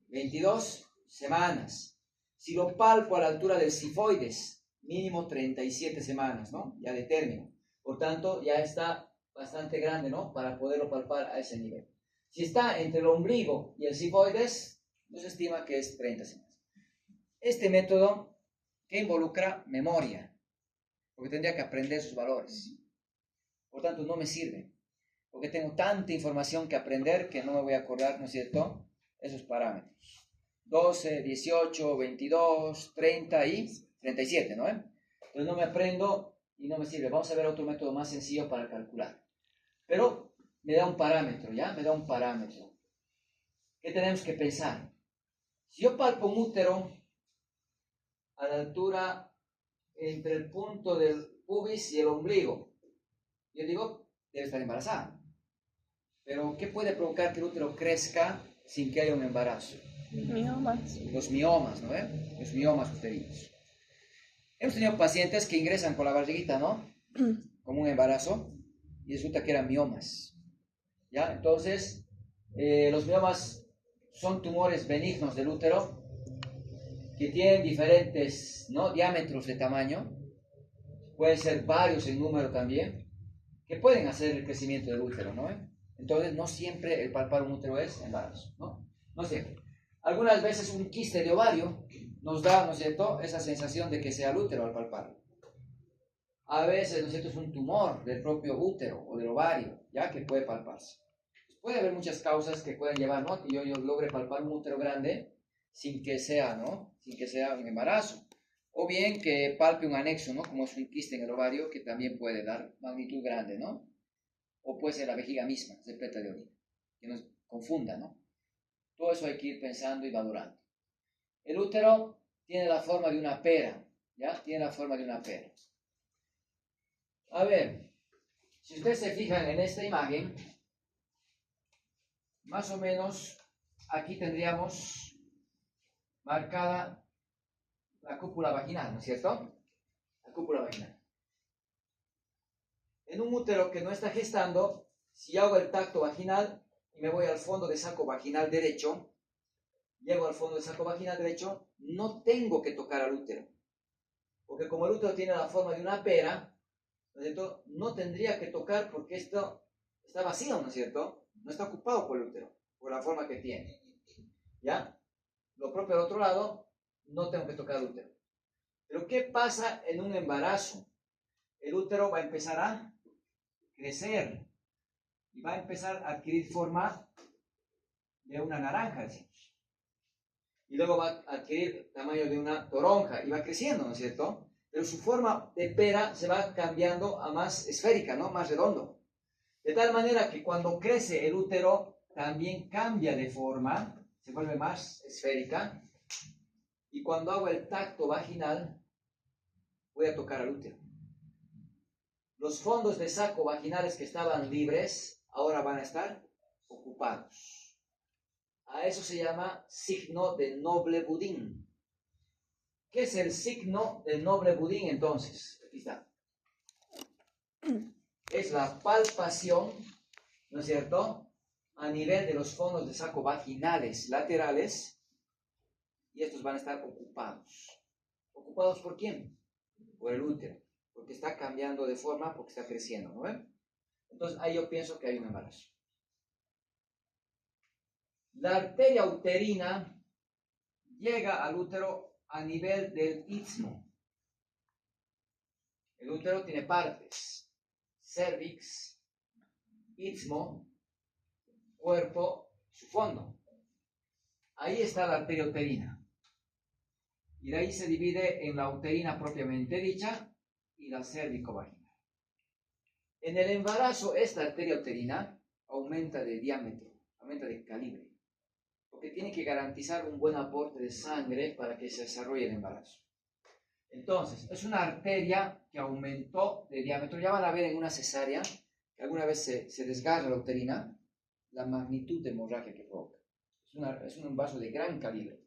22 semanas. Si lo palpo a la altura del cifoides, mínimo 37 semanas, ¿no? Ya de término. Por tanto, ya está bastante grande, ¿no?, para poderlo palpar a ese nivel. Si está entre el ombligo y el cifoides, se estima que es 30 semanas. Este método que involucra memoria, porque tendría que aprender sus valores. Por tanto, no me sirve, porque tengo tanta información que aprender que no me voy a acordar, ¿no es cierto?, esos parámetros. 12, 18, 22, 30 y 37, ¿no? Entonces no me aprendo y no me sirve. Vamos a ver otro método más sencillo para calcular. Pero me da un parámetro, ¿ya? Me da un parámetro. ¿Qué tenemos que pensar? Si yo palpo un útero a la altura entre el punto del pubis y el ombligo, yo digo, debe estar embarazada. Pero ¿qué puede provocar que el útero crezca sin que haya un embarazo? Miomas. Los miomas, ¿no? Los miomas uterinos. Hemos tenido pacientes que ingresan con la barriguita, ¿no?, como un embarazo, y resulta que eran miomas, ¿ya? Entonces, los miomas son tumores benignos del útero que tienen diferentes, ¿no?, diámetros de tamaño, pueden ser varios en número también, que pueden hacer el crecimiento del útero, ¿no? Entonces, no siempre el palpar un útero es embarazo, ¿no? No siempre. Algunas veces un quiste de ovario nos da, ¿no es cierto?, esa sensación de que sea el útero al palparlo. A veces, ¿no es cierto?, es un tumor del propio útero o del ovario, ya que puede palparse. Puede haber muchas causas que pueden llevar, ¿no?, que yo logre palpar un útero grande sin que sea, ¿no?, sin que sea un embarazo. O bien que palpe un anexo, ¿no?, como es un quiste en el ovario, que también puede dar magnitud grande, ¿no? O puede ser la vejiga misma, repleta de orina, que nos confunda, ¿no? Todo eso hay que ir pensando y valorando. El útero tiene la forma de una pera, ¿ya? Tiene la forma de una pera. A ver, si ustedes se fijan en esta imagen, más o menos aquí tendríamos marcada la cúpula vaginal, ¿no es cierto? La cúpula vaginal. En un útero que no está gestando, si hago el tacto vaginal y me voy al fondo del saco vaginal derecho, llego al fondo del saco vaginal derecho, no tengo que tocar al útero. Porque como el útero tiene la forma de una pera, ¿no es cierto?, no tendría que tocar porque esto está vacío, ¿no es cierto? No está ocupado por el útero, por la forma que tiene. ¿Ya? Lo propio al otro lado, no tengo que tocar el útero. Pero ¿qué pasa en un embarazo? El útero va a empezar a crecer y va a empezar a adquirir forma de una naranja, decimos. y luego va a adquirir tamaño de una toronja y va creciendo, ¿no es cierto? Pero su forma de pera se va cambiando a más esférica, ¿no? Más redondo. De tal manera que cuando crece el útero también cambia de forma, se vuelve más esférica, y cuando hago el tacto vaginal voy a tocar al útero. Los fondos de saco vaginales que estaban libres ahora van a estar ocupados. A eso se llama signo de noble budín. ¿Qué es el signo del noble budín entonces? Aquí está. Es la palpación, ¿no es cierto?, a nivel de los fondos de saco vaginales laterales, y estos van a estar ocupados. ¿Ocupados por quién? Por el útero, porque está cambiando de forma, porque está creciendo, ¿no ven? Entonces ahí yo pienso que hay un embarazo. La arteria uterina llega al útero a nivel del istmo. El útero tiene partes: cervix, istmo, cuerpo, su fondo. Ahí está la arteria uterina. Y de ahí se divide en la uterina propiamente dicha y la cérvico-vaginal. En el embarazo, esta arteria uterina aumenta de diámetro, aumenta de calibre, porque tiene que garantizar un buen aporte de sangre para que se desarrolle el embarazo. Entonces, es una arteria que aumentó de diámetro. Ya van a ver en una cesárea que alguna vez se desgarra la uterina, la magnitud de hemorragia que provoca. Es un vaso de gran calibre.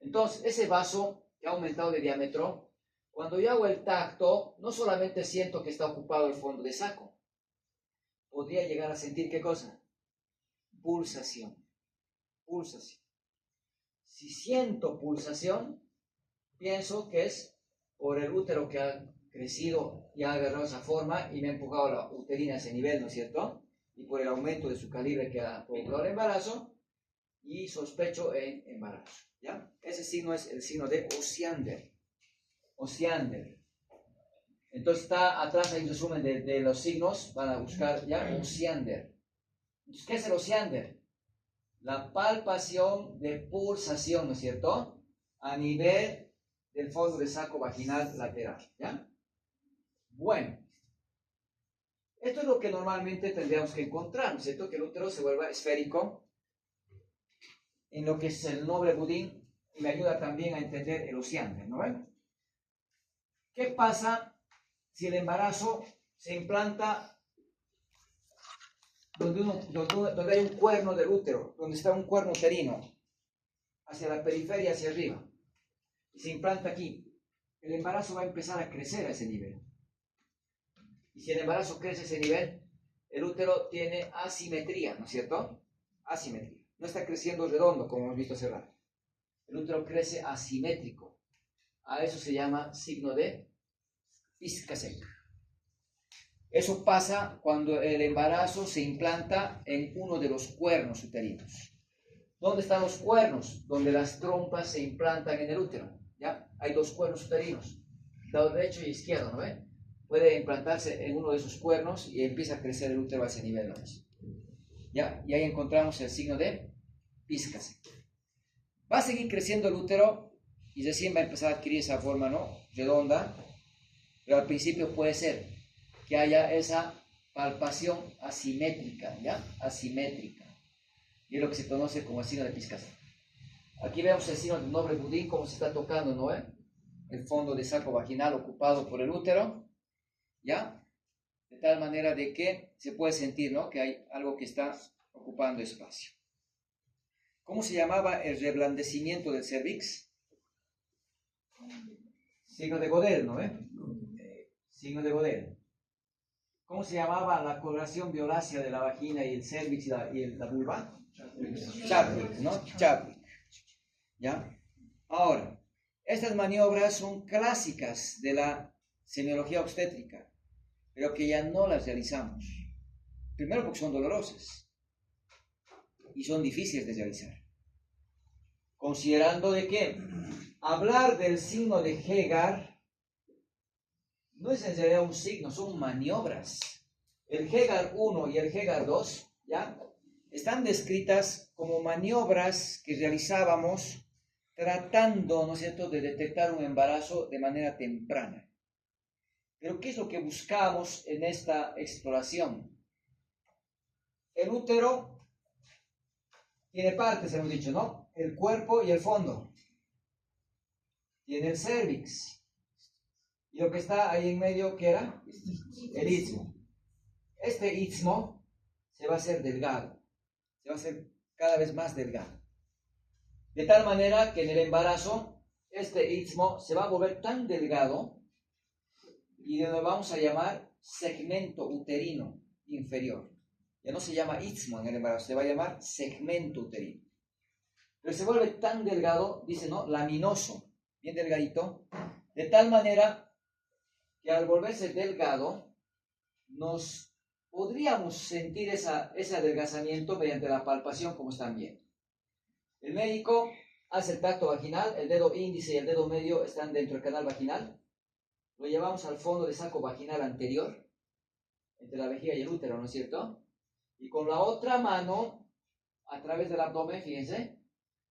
Entonces, ese vaso que ha aumentado de diámetro, cuando yo hago el tacto, no solamente siento que está ocupado el fondo de saco, podría llegar a sentir ¿qué cosa? Pulsación. Pulsación. Si siento pulsación, pienso que es por el útero que ha crecido y ha agarrado esa forma y me ha empujado la uterina a ese nivel, ¿no es cierto? Y por el aumento de su calibre que ha provocado el embarazo, y sospecho en embarazo, ¿ya? Ese signo es el signo de Osiander. Osiander. Entonces está atrás, hay un resumen de los signos, van a buscar ya Osiander. Entonces, ¿qué es el Osiander? La palpación de pulsación, ¿no es cierto?, a nivel del fondo de saco vaginal lateral, ¿ya? Bueno, esto es lo que normalmente tendríamos que encontrar, ¿no es cierto?, que el útero se vuelva esférico, en lo que es el noble budín, y me ayuda también a entender el Osiander, ¿no ven? ¿Qué pasa si el embarazo se implanta donde hay un cuerno del útero, donde está un cuerno uterino, hacia la periferia, hacia arriba, y se implanta aquí? El embarazo va a empezar a crecer a ese nivel. Y si el embarazo crece a ese nivel, el útero tiene asimetría, ¿no es cierto? Asimetría. No está creciendo redondo, como hemos visto hace rato. El útero crece asimétrico. A eso se llama signo de Piscasen. Eso pasa cuando el embarazo se implanta en uno de los cuernos uterinos. ¿Dónde están los cuernos? Donde las trompas se implantan en el útero. ¿Ya? Hay dos cuernos uterinos, lado derecho y izquierdo, ¿no ven? Puede implantarse en uno de esos cuernos y empieza a crecer el útero a ese nivel, ¿no es? ¿Ya? Y ahí encontramos el signo de Piscasen. Va a seguir creciendo el útero y recién va a empezar a adquirir esa forma, ¿no?, redonda, pero al principio puede ser que haya esa palpación asimétrica, ¿ya? Asimétrica. Y es lo que se conoce como el signo de Piscasen. Aquí vemos el signo del noble budín, cómo se está tocando, ¿no? El fondo de saco vaginal ocupado por el útero, ¿ya? De tal manera de que se puede sentir, ¿no?, que hay algo que está ocupando espacio. ¿Cómo se llamaba el reblandecimiento del cervix? Signo de Godel, ¿no? Signo de Godel. ¿Cómo se llamaba la coloración violácea de la vagina y el cervix y la vulva? Chadwick, ¿no? Chadwick. ¿Ya? Ahora, estas maniobras son clásicas de la semiología obstétrica, pero que ya no las realizamos. Primero porque son dolorosas y son difíciles de realizar. Considerando de que hablar del signo de Hegar no es en realidad un signo, son maniobras. El Hegar 1 y el Hegar 2, ¿ya?, están descritas como maniobras que realizábamos tratando, ¿no es cierto?, de detectar un embarazo de manera temprana. Pero ¿qué es lo que buscamos en esta exploración? El útero tiene partes, hemos dicho, ¿no? El cuerpo y el fondo. Tiene el cérvix. Y lo que está ahí en medio, ¿qué era? El istmo. Este istmo se va a hacer delgado. Se va a hacer cada vez más delgado. De tal manera que en el embarazo, este istmo se va a volver tan delgado y lo vamos a llamar segmento uterino inferior. Ya no se llama istmo en el embarazo, se va a llamar segmento uterino. Pero se vuelve tan delgado, dice, ¿no? Laminoso, bien delgadito, de tal manera que al volverse delgado, nos podríamos sentir ese adelgazamiento mediante la palpación, como están viendo. El médico hace el tacto vaginal, el dedo índice y el dedo medio están dentro del canal vaginal. Lo llevamos al fondo del saco vaginal anterior, entre la vejiga y el útero, ¿no es cierto? Y con la otra mano, a través del abdomen, fíjense,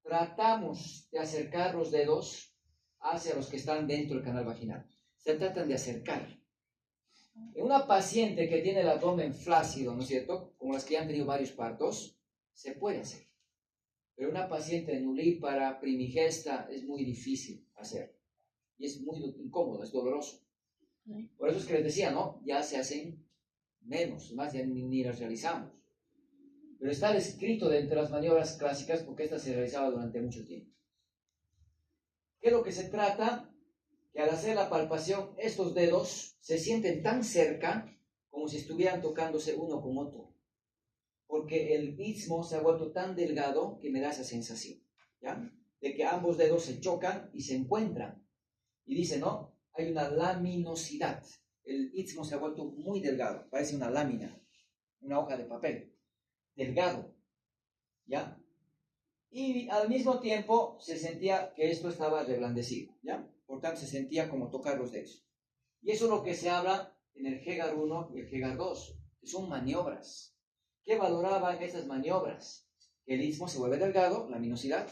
tratamos de acercar los dedos hacia los que están dentro del canal vaginal. Se tratan de acercar. En una paciente que tiene el abdomen flácido, ¿no es cierto?, como las que han tenido varios partos, se puede hacer. Pero una paciente nulípara, primigesta, es muy difícil hacer. Y es muy incómodo, es doloroso. Por eso es que les decía, ¿no? Ya se hacen menos, más ya ni las realizamos. Pero está descrito dentro de las maniobras clásicas porque esta se realizaba durante mucho tiempo. ¿Qué es lo que se trata? Que al hacer la palpación, estos dedos se sienten tan cerca como si estuvieran tocándose uno con otro. Porque el istmo se ha vuelto tan delgado que me da esa sensación, ¿ya? De que ambos dedos se chocan y se encuentran. Y dice, ¿no? Hay una laminosidad. El istmo se ha vuelto muy delgado, parece una lámina, una hoja de papel, delgado, ¿ya? Y al mismo tiempo se sentía que esto estaba reblandecido, ¿ya? Por tanto, se sentía como tocar los dedos. Y eso es lo que se habla en el Hegar 1 y el Hegar 2, que son maniobras. ¿Qué valoraban esas maniobras? Que el istmo se vuelve delgado, laminosidad,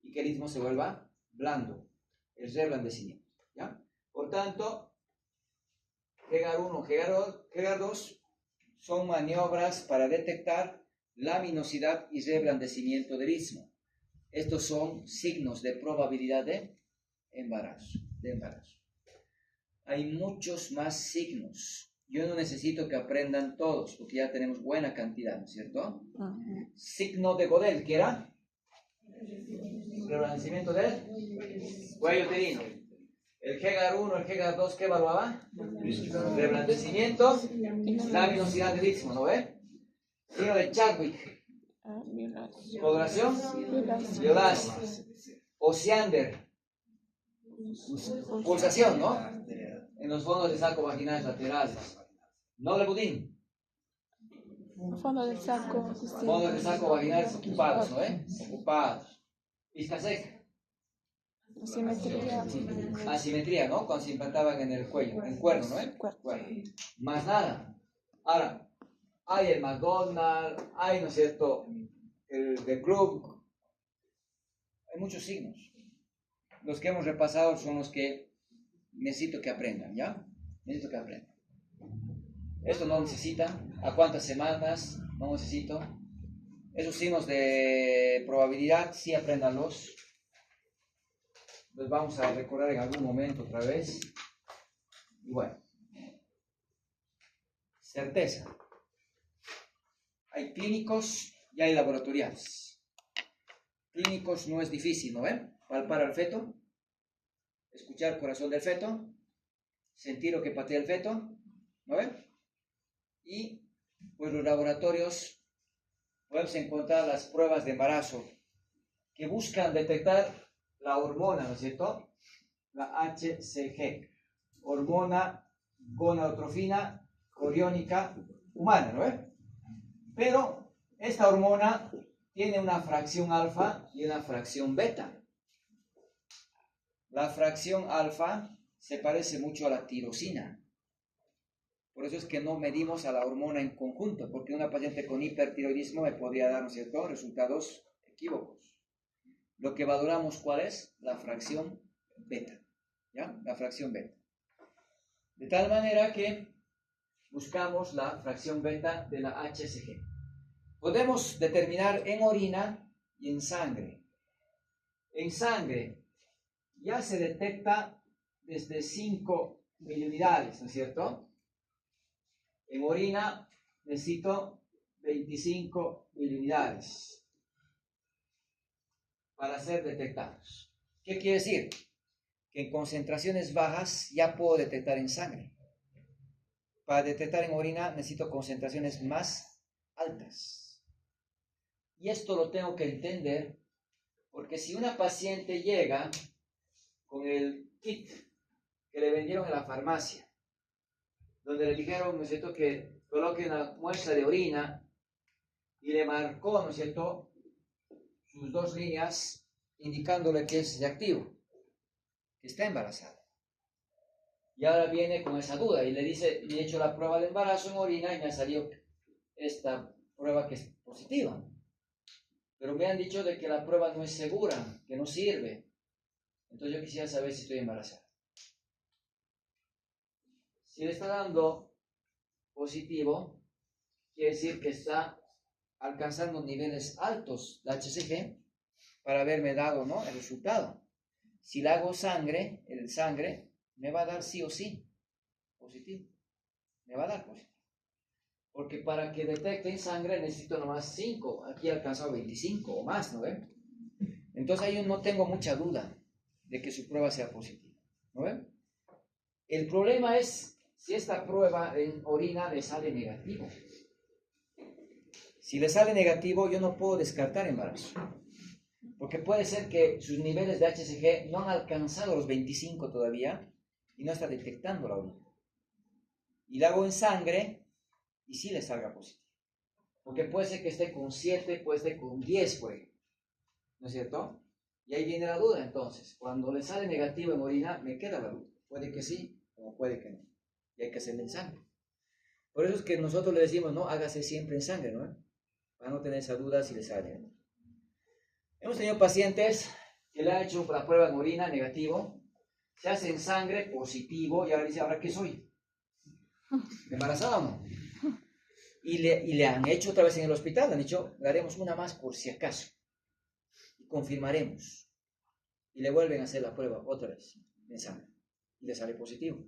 y que el istmo se vuelva blando, el reblandecimiento, ¿ya? Por tanto, Hegar 1, Hegar 2 son maniobras para detectar laminosidad y reblandecimiento del istmo. Estos son signos de probabilidad de embarazo. Hay muchos más signos. Yo no necesito que aprendan todos, porque ya tenemos buena cantidad, ¿no es cierto? Signo de Godel, ¿qué era? Reblandecimiento del cuello uterino. El Hegar 1, el Hegar 2, ¿qué evaluaba? Reblandecimiento, laminosidad del istmo, ¿no ve? Signo de Chadwick. Coloración, violacia. Osiander, pulsación, ¿no? En los fondos de saco vaginales laterales. Noble Budín. Fondo del saco. Fondos de saco vaginales ocupados, ¿no? Ocupados. Pizca seca. Asimetría. Asimetría, ¿no? Cuando se implantaban en el cuello, en el cuerno, ¿no? Cuerno. Más nada. Ahora, hay el McDonald's, hay, ¿no es cierto?, el de Club. Hay muchos signos. Los que hemos repasado son los que necesito que aprendan, ¿ya? Necesito que aprendan. Esto no necesita. ¿A cuántas semanas? No necesito. Esos signos de probabilidad, sí apréndanlos. Los vamos a recordar en algún momento otra vez. Y bueno. Certeza. Hay clínicos y hay laboratoriales. Clínicos no es difícil, ¿no ven? Palpar al feto, escuchar el corazón del feto, sentir lo que patea el feto, ¿no ven? Y pues los laboratorios podemos encontrar las pruebas de embarazo que buscan detectar la hormona, ¿no es cierto? La HCG, hormona gonadotrofina coriónica humana, ¿no ven? Pero esta hormona tiene una fracción alfa y una fracción beta. La fracción alfa se parece mucho a la tirosina. Por eso es que no medimos a la hormona en conjunto, porque una paciente con hipertiroidismo me podría dar, ¿no es cierto?, resultados equívocos. lo que valoramos, ¿cuál es? La fracción beta. ¿Ya? La fracción beta. De tal manera que buscamos la fracción beta de la HCG. Podemos determinar en orina y en sangre. En sangre ya se detecta desde 5 miliunidades, ¿no es cierto? En orina necesito 25 miliunidades para ser detectados. ¿Qué quiere decir? Que en concentraciones bajas ya puedo detectar en sangre. Para detectar en orina necesito concentraciones más altas. Y esto lo tengo que entender porque si una paciente llega con el kit que le vendieron en la farmacia, donde le dijeron, ¿no es cierto?, que coloque una muestra de orina y le marcó, ¿no es cierto?, sus 2 líneas indicándole que es reactivo, que está embarazada. Y ahora viene con esa duda y le dice, le he hecho la prueba de embarazo en orina y me ha salido esta prueba que es positiva. Pero me han dicho de que la prueba no es segura, que no sirve. Entonces yo quisiera saber si estoy embarazada. Si le está dando positivo, quiere decir que está alcanzando niveles altos de HCG para haberme dado, ¿no?, el resultado. Si le hago sangre, el sangre me va a dar sí o sí positivo. Me va a dar positivo. Porque para que detecte en sangre necesito nomás 5. Aquí he alcanzado 25 o más, ¿no ven? Entonces ahí no tengo mucha duda de que su prueba sea positiva, ¿no ven? El problema es si esta prueba en orina le sale negativo. Si le sale negativo, yo no puedo descartar embarazo. Porque puede ser que sus niveles de HCG no han alcanzado los 25 todavía y no está detectando la orina. Y la hago en sangre y sí le salga positivo. Porque puede ser que esté con 7, puede estar con 10, por ejemplo. ¿No es cierto? Y ahí viene la duda, entonces. Cuando le sale negativo en orina, me queda la duda. Puede que sí, como puede que no. Y hay que hacerle en sangre. Por eso es que nosotros le decimos, no, hágase siempre en sangre, ¿no? Para no tener esa duda si le sale. Hemos tenido pacientes que le han hecho la prueba en orina negativo, se hace en sangre positivo y ahora dice, ¿ahora qué soy? ¿Embarazada o no? Y le han hecho otra vez en el hospital, le han dicho, le haremos una más por si acaso. Y confirmaremos. Y le vuelven a hacer la prueba otra vez en sangre. Y le sale positivo.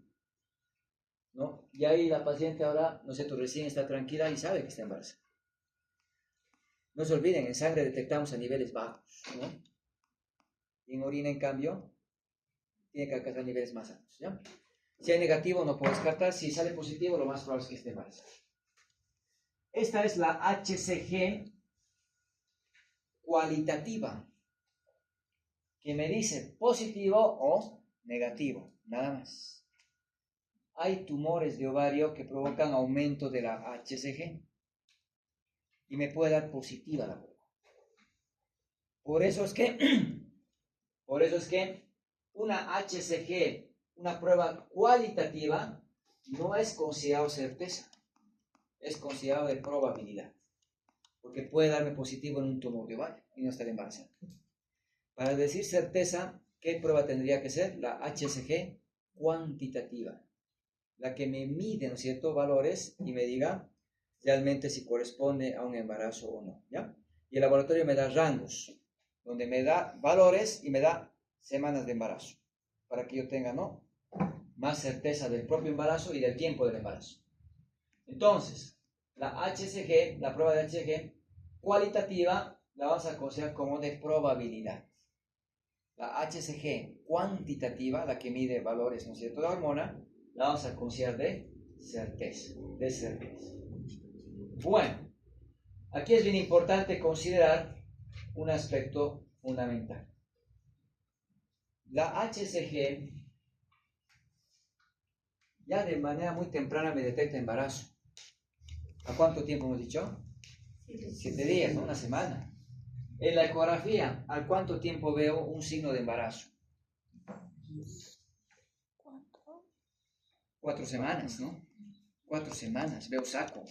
¿No? Y ahí la paciente ahora, no sé, tú recién está tranquila y sabe que está embarazada. No se olviden, en sangre detectamos a niveles bajos, ¿no? Y en orina, en cambio, tiene que alcanzar niveles más altos, ¿ya? Si hay negativo, no puedo descartar. Si sale positivo, lo más probable es que esté embarazada. Esta es la HCG cualitativa, que me dice positivo o negativo, nada más. Hay tumores de ovario que provocan aumento de la HCG y me puede dar positiva la prueba. Por eso es que una HCG, una prueba cualitativa, no es considerado certeza, es considerado de probabilidad, porque puede darme positivo en un tumor de ovario y no estar embarazada. Para decir certeza, ¿qué prueba tendría que ser? La HCG cuantitativa, la que me mide, ¿no es cierto?, valores y me diga realmente si corresponde a un embarazo o no, ¿ya? Y el laboratorio me da rangos, donde me da valores y me da semanas de embarazo, para que yo tenga, ¿no?, más certeza del propio embarazo y del tiempo del embarazo. Entonces, la HCG, la prueba de HCG cualitativa, la vamos a considerar como de probabilidad. La HCG cuantitativa, la que mide valores, ¿no es cierto?, de la hormona, la vamos a considerar de certeza, Bueno, aquí es bien importante considerar un aspecto fundamental. La HCG ya de manera muy temprana me detecta embarazo. ¿A cuánto tiempo hemos dicho? 7 días, ¿no? Una semana. En la ecografía, ¿a cuánto tiempo veo un signo de embarazo? 4 semanas, ¿no? 4 semanas, veo saco.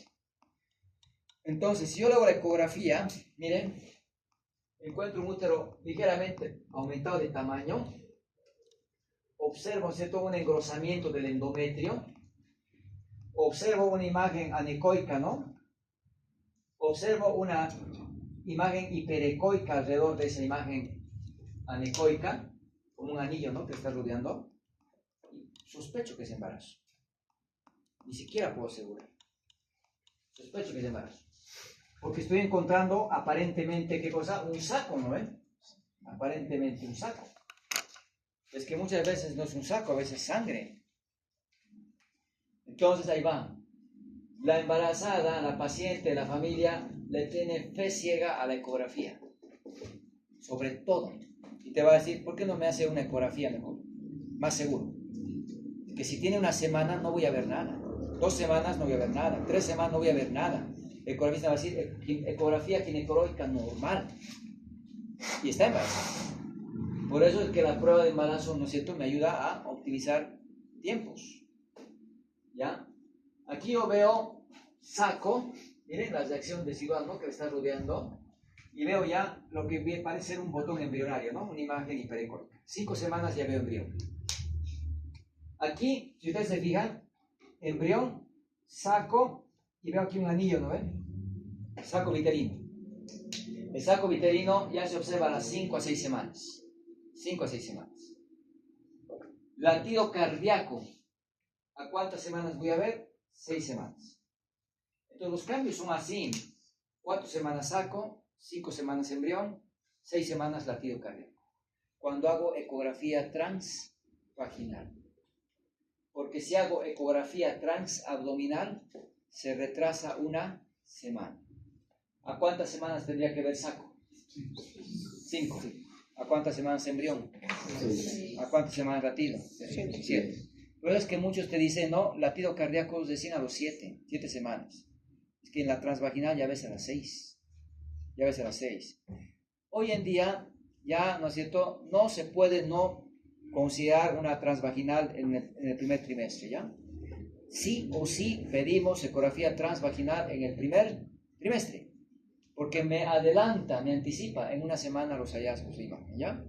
Entonces, si yo le hago la ecografía, miren, encuentro un útero ligeramente aumentado de tamaño, observo, ¿cierto?, un engrosamiento del endometrio, observo una imagen anecoica, ¿no? Observo una imagen hiperecoica alrededor de esa imagen anecoica, como un anillo, ¿no?, que está rodeando. Y sospecho que es embarazo. Ni siquiera puedo asegurar. Sospecho que es embarazo. Porque estoy encontrando aparentemente, ¿qué cosa? Un saco, ¿no? Aparentemente un saco. Es que muchas veces no es un saco, a veces es sangre. Entonces ahí va. La embarazada, la paciente, la familia, le tiene fe ciega a la ecografía. Sobre todo. Y te va a decir, ¿por qué no me hace una ecografía mejor? Más seguro. Que si tiene una semana no voy a ver nada. 2 semanas no voy a ver nada. 3 semanas no voy a ver nada. El ecografista va a decir, ecografía ginecológica normal. Y está embarazada. Por eso es que la prueba de embarazo, ¿no es cierto?, me ayuda a optimizar tiempos. ¿Ya? Aquí yo veo saco, miren la reacción residual, ¿no?, que me está rodeando. Y veo ya lo que parece ser un botón embrionario, ¿no?, una imagen hiperecóica. 5 semanas ya veo embrión. Aquí, si ustedes se fijan, embrión, saco, y veo aquí un anillo, ¿no ven? Saco viterino. El saco viterino ya se observa a las 5 a 6 semanas. 5 a 6 semanas. Latido cardíaco. ¿A cuántas semanas voy a ver? 6 semanas. Entonces los cambios son así. 4 semanas saco, 5 semanas embrión, 6 semanas latido cardíaco. Cuando hago ecografía transvaginal. Porque si hago ecografía transabdominal, se retrasa 1 semana. ¿A cuántas semanas tendría que ver saco? 5. ¿A cuántas semanas embrión? 6. ¿A cuántas semanas latido? 7. Pero es que muchos te dicen, no, latido cardíaco recién a los 7 semanas. Es que en la transvaginal ya ves a las 6. Ya ves a las 6. Hoy en día, ya, ¿no es cierto?, no se puede no considerar una transvaginal en el primer trimestre, ¿ya? Sí o sí pedimos ecografía transvaginal en el primer trimestre. Porque me adelanta, me anticipa en 1 semana los hallazgos de imagen, ¿ya?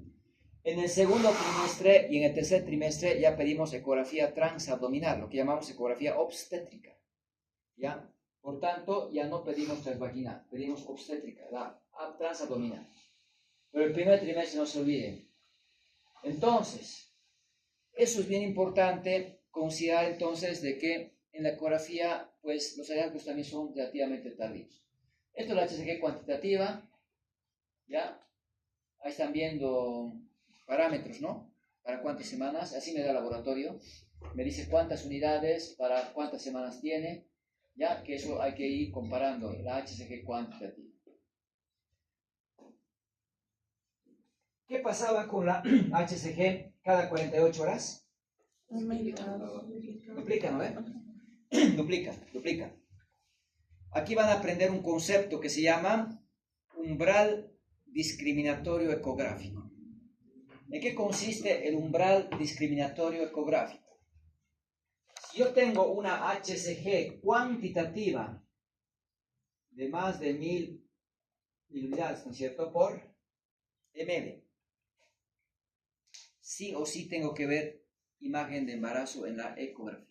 En el segundo trimestre y en el tercer trimestre ya pedimos ecografía transabdominal, lo que llamamos ecografía obstétrica, ¿ya? Por tanto, ya no pedimos transvaginal, pedimos obstétrica, la transabdominal. Pero el primer trimestre no se olviden. Entonces, eso es bien importante considerar entonces de que en la ecografía, pues los hallazgos también son relativamente tardíos. Esto es la HCG cuantitativa, ¿ya? Ahí están viendo parámetros, ¿no? Para cuántas semanas, así me da el laboratorio, me dice cuántas unidades, para cuántas semanas tiene, ¿ya? Que eso hay que ir comparando, la HCG cuantitativa. ¿Qué pasaba con la HCG cada 48 horas? Duplica, ¿no? Duplica. Aquí van a aprender un concepto que se llama umbral discriminatorio ecográfico. ¿En qué consiste el umbral discriminatorio ecográfico? Si yo tengo una HCG cuantitativa de más de 1000 unidades, ¿no es cierto?, por ml, sí o sí tengo que ver imagen de embarazo en la ecografía.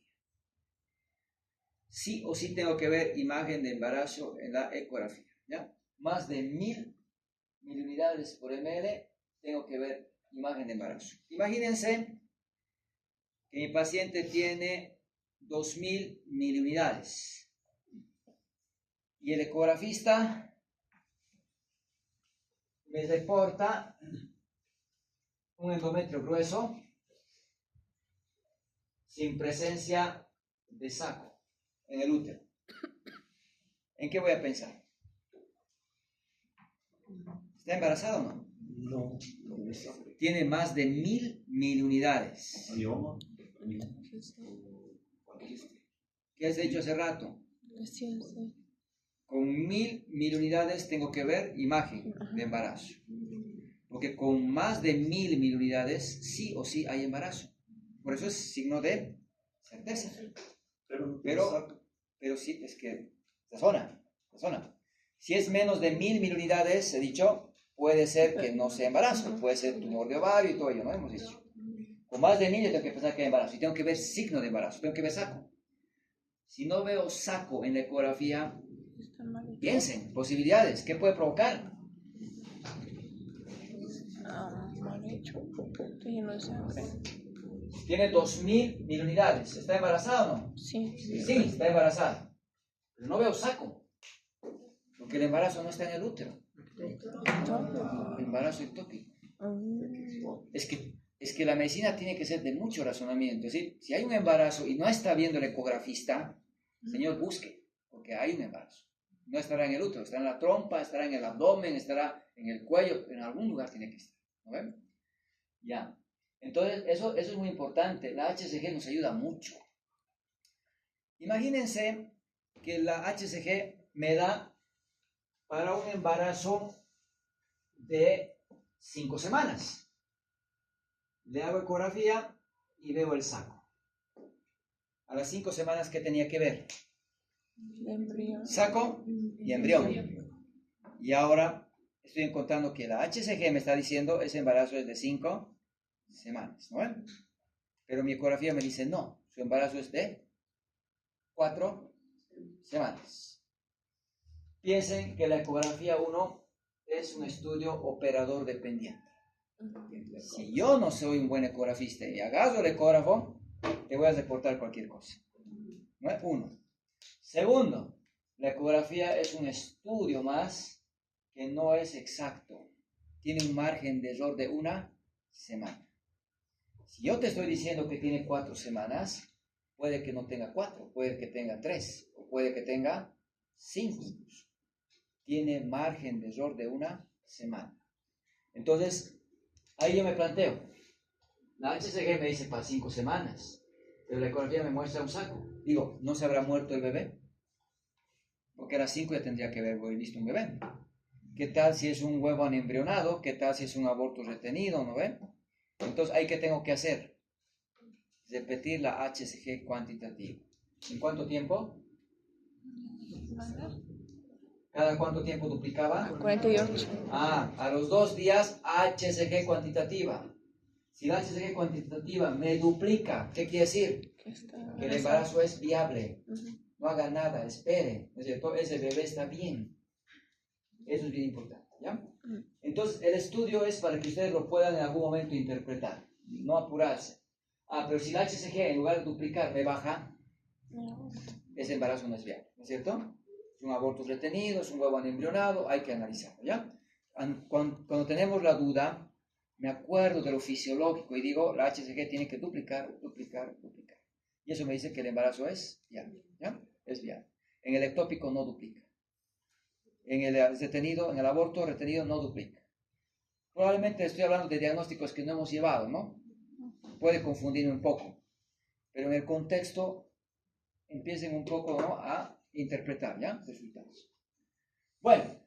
Sí o sí tengo que ver imagen de embarazo en la ecografía, ¿ya? Más de 1000 unidades por ml, tengo que ver imagen de embarazo. Imagínense que mi paciente tiene 2000 miliunidades y el ecografista me reporta un endometrio grueso sin presencia de saco en el útero. ¿En qué voy a pensar? ¿Está embarazada o no? No. Tiene más de 1000 unidades. ¿Qué has hecho hace rato? Con 1000 unidades tengo que ver imagen de embarazo. Porque con más de 1000 unidades, sí o sí hay embarazo. Por eso es signo de certeza. Pero sí, es que razona. Si es menos de 1000 unidades, he dicho, puede ser que no sea embarazo, puede ser tumor de ovario y todo ello, ¿no? Hemos dicho. Con más de 1000 yo tengo que pensar que hay embarazo y tengo que ver signo de embarazo, tengo que ver saco. Si no veo saco en la ecografía, piensen, posibilidades, ¿qué puede provocar? Mal hecho. Estoy lleno de sangre. Tiene 2000 unidades, ¿está embarazada o no? Sí. Sí, está embarazada, pero no veo saco, porque el embarazo no está en el útero, el embarazo ectópico. Es que la medicina tiene que ser de mucho razonamiento. Es decir, si hay un embarazo y no está viendo el ecografista, señor, busque, porque hay un embarazo. No estará en el útero, estará en la trompa, estará en el abdomen, estará en el cuello, en algún lugar tiene que estar. ¿No ven? Ya. Entonces, eso es muy importante. La HCG nos ayuda mucho. Imagínense que la HCG me da para un embarazo de 5 semanas. Le hago ecografía y veo el saco. A las 5 semanas, ¿qué tenía que ver? Saco y embrión. Y ahora estoy encontrando que la HCG me está diciendo ese embarazo es de 5 semanas, ¿no? Pero mi ecografía me dice no, su embarazo es de 4 semanas. Piensen que la ecografía 1 es un estudio operador dependiente. Si yo no soy un buen ecografista y agarro el ecógrafo, te voy a reportar cualquier cosa. ¿No? 1. Segundo, la ecografía es un estudio más que no es exacto. Tiene un margen de error de 1 semana. Si yo te estoy diciendo que tiene 4 semanas, puede que no tenga 4, puede que tenga 3, o puede que tenga 5. Tiene margen de error de 1 semana. Entonces, ahí yo me planteo, la HCG me dice para 5 semanas, pero la ecografía me muestra un saco. Digo, ¿no se habrá muerto el bebé? Porque a las 5 ya tendría que haber visto un bebé. ¿Qué tal si es un huevo anembrionado? ¿Qué tal si es un aborto retenido? ¿No ven? Entonces, ¿ahí qué tengo que hacer? Repetir la HCG cuantitativa. ¿En cuánto tiempo? ¿Cada cuánto tiempo duplicaba? 48. A los 2 días HCG cuantitativa. Si la HCG cuantitativa me duplica, ¿qué quiere decir? Que el embarazo es viable. No haga nada, espere. ¿No es cierto? Ese bebé está bien. Eso es bien importante, ¿ya? Entonces, el estudio es para que ustedes lo puedan en algún momento interpretar. No apurarse. Pero si la HCG en lugar de duplicar me baja, ese embarazo no es viable, ¿no es cierto? Es un aborto retenido, es un huevo anembrionado, hay que analizarlo, ¿ya? Cuando tenemos la duda, me acuerdo de lo fisiológico y digo, la HCG tiene que duplicar. Y eso me dice que el embarazo es viable, ¿ya? Es viable. En el ectópico no duplica. En el retenido, en el aborto retenido no duplica. Probablemente estoy hablando de diagnósticos que no hemos llevado, ¿no? Puede confundirme un poco. Pero en el contexto, empiecen un poco, ¿no?, a interpretar, ¿ya? Resultados. Bueno,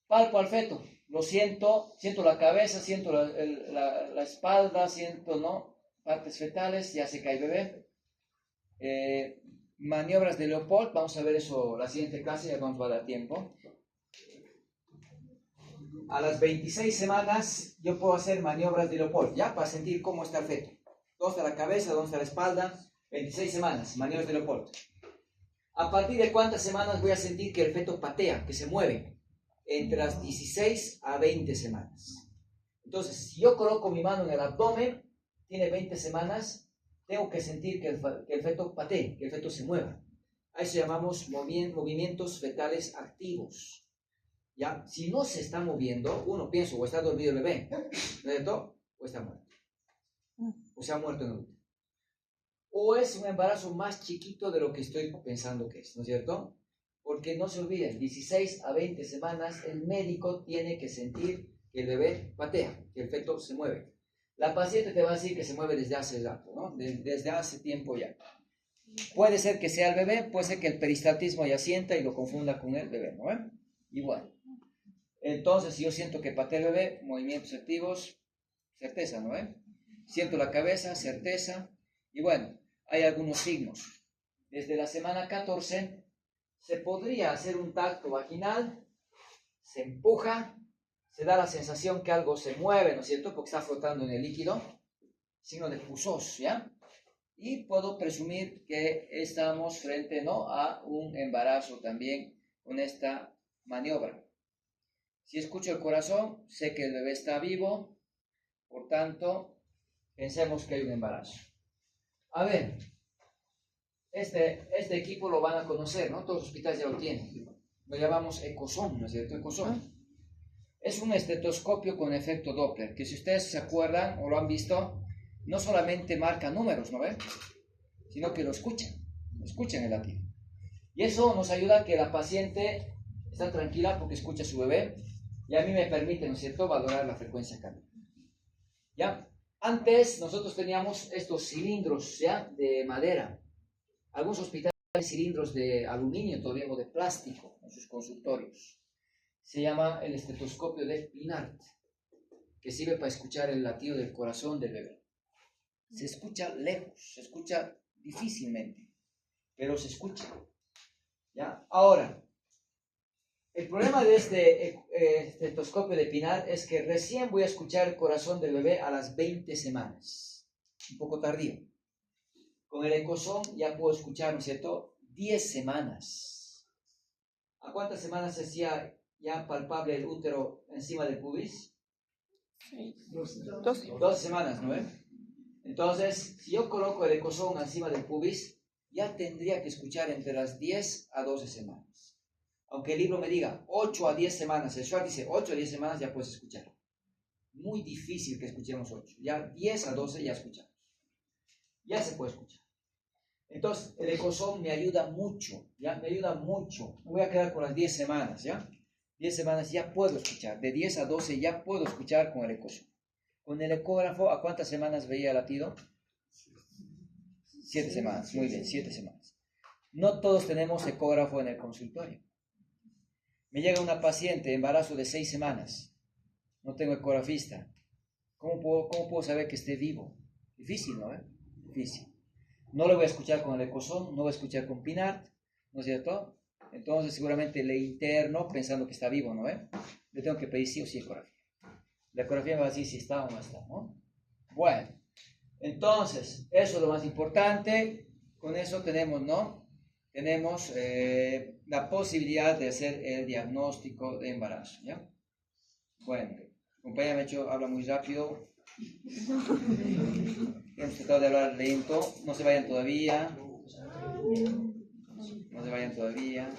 palpo al feto. Lo siento la cabeza, siento la espalda, siento, ¿no?, partes fetales, ya sé que hay bebé. Maniobras de Leopold, vamos a ver eso la siguiente clase, ya nos va a dar tiempo. A las 26 semanas yo puedo hacer maniobras de Leopold, ¿ya? Para sentir cómo está el feto. ¿Dónde está la cabeza? ¿Dónde está la espalda? 26 semanas, maniobras de Leopold. ¿A partir de cuántas semanas voy a sentir que el feto patea, que se mueve? Entre las 16 a 20 semanas. Entonces, si yo coloco mi mano en el abdomen, tiene 20 semanas, tengo que sentir que el feto patee, que el feto se mueva. A eso llamamos movimientos fetales activos. ¿Ya? Si no se está moviendo, uno piensa, o está dormido el bebé, ¿no es cierto? O está muerto. O se ha muerto en el útero. O es un embarazo más chiquito de lo que estoy pensando que es, ¿no es cierto? Porque no se olviden, 16 a 20 semanas el médico tiene que sentir que el bebé patea, que el feto se mueve. La paciente te va a decir que se mueve desde hace rato, ¿no? Desde hace tiempo ya. Puede ser que sea el bebé, puede ser que el peristaltismo ya sienta y lo confunda con el bebé, ¿no? Igual. Entonces, si yo siento que patea el bebé, movimientos activos, certeza, ¿no? Siento la cabeza, certeza. Y bueno, hay algunos signos. Desde la semana 14 se podría hacer un tacto vaginal, se empuja, se da la sensación que algo se mueve, ¿no es cierto? Porque está flotando en el líquido, signo de Pusos, ¿ya? Y puedo presumir que estamos frente, ¿no?, a un embarazo también con esta maniobra. Si escucho el corazón, sé que el bebé está vivo, por tanto, pensemos que hay un embarazo. A ver, este equipo lo van a conocer, ¿no? Todos los hospitales ya lo tienen. Lo llamamos Ecosón, ¿no es cierto? Ecosón. Es un estetoscopio con efecto Doppler, que si ustedes se acuerdan o lo han visto, no solamente marca números, ¿no ven? Sino que lo escuchan el latido. Y eso nos ayuda a que la paciente está tranquila porque escucha a su bebé, y a mí me permite, ¿no es cierto?, valorar la frecuencia cardíaca. ¿Ya? Antes nosotros teníamos estos cilindros, ¿ya?, de madera. Algunos hospitales tienen cilindros de aluminio todavía o de plástico en sus consultorios. Se llama el estetoscopio de Pinart, que sirve para escuchar el latido del corazón del bebé. Se escucha lejos, se escucha difícilmente, pero se escucha. ¿Ya? Ahora, el problema de este estetoscopio de Pinart es que recién voy a escuchar el corazón del bebé a las 20 semanas, un poco tardío. Con el Ecosón ya puedo escuchar, ¿no es cierto?, 10 semanas. ¿A cuántas semanas se hacía ya palpable el útero encima del pubis? 12 semanas, ¿no ven? Entonces, si yo coloco el Ecosón encima del pubis, ya tendría que escuchar entre las 10 a 12 semanas. Aunque el libro me diga 8 a 10 semanas, el Schwartz dice 8 a 10 semanas ya puedes escuchar. Muy difícil que escuchemos 8. Ya 10 a 12 ya escuchamos. Ya se puede escuchar. Entonces, el Ecosón me ayuda mucho, ¿ya? Me ayuda mucho. Me voy a quedar con las 10 semanas, ¿ya? 10 semanas ya puedo escuchar. De 10 a 12 ya puedo escuchar con el Ecosón. Con el ecógrafo, ¿a cuántas semanas veía el latido? 7 semanas. Muy bien, 7 semanas. No todos tenemos ecógrafo en el consultorio. Me llega una paciente, embarazo de 6 semanas. No tengo ecografista. ¿Cómo puedo saber que esté vivo? Difícil, ¿no? Difícil. No lo voy a escuchar con el Ecosón, no voy a escuchar con Pinart, ¿no es cierto? Entonces seguramente le interno pensando que está vivo, ¿no? Le tengo que pedir sí o sí ecografía. La ecografía me va a decir si está o no está, ¿no? Bueno, entonces, eso es lo más importante. Con eso tenemos, ¿no? Tenemos la posibilidad de hacer el diagnóstico de embarazo, ¿ya? Bueno, compañera Mecho habla muy rápido. Hemos tratado de hablar lento. No se vayan todavía. No se vayan todavía.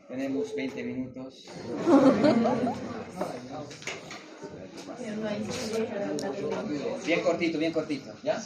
Tenemos 20 minutos. Bien cortito, ¿ya?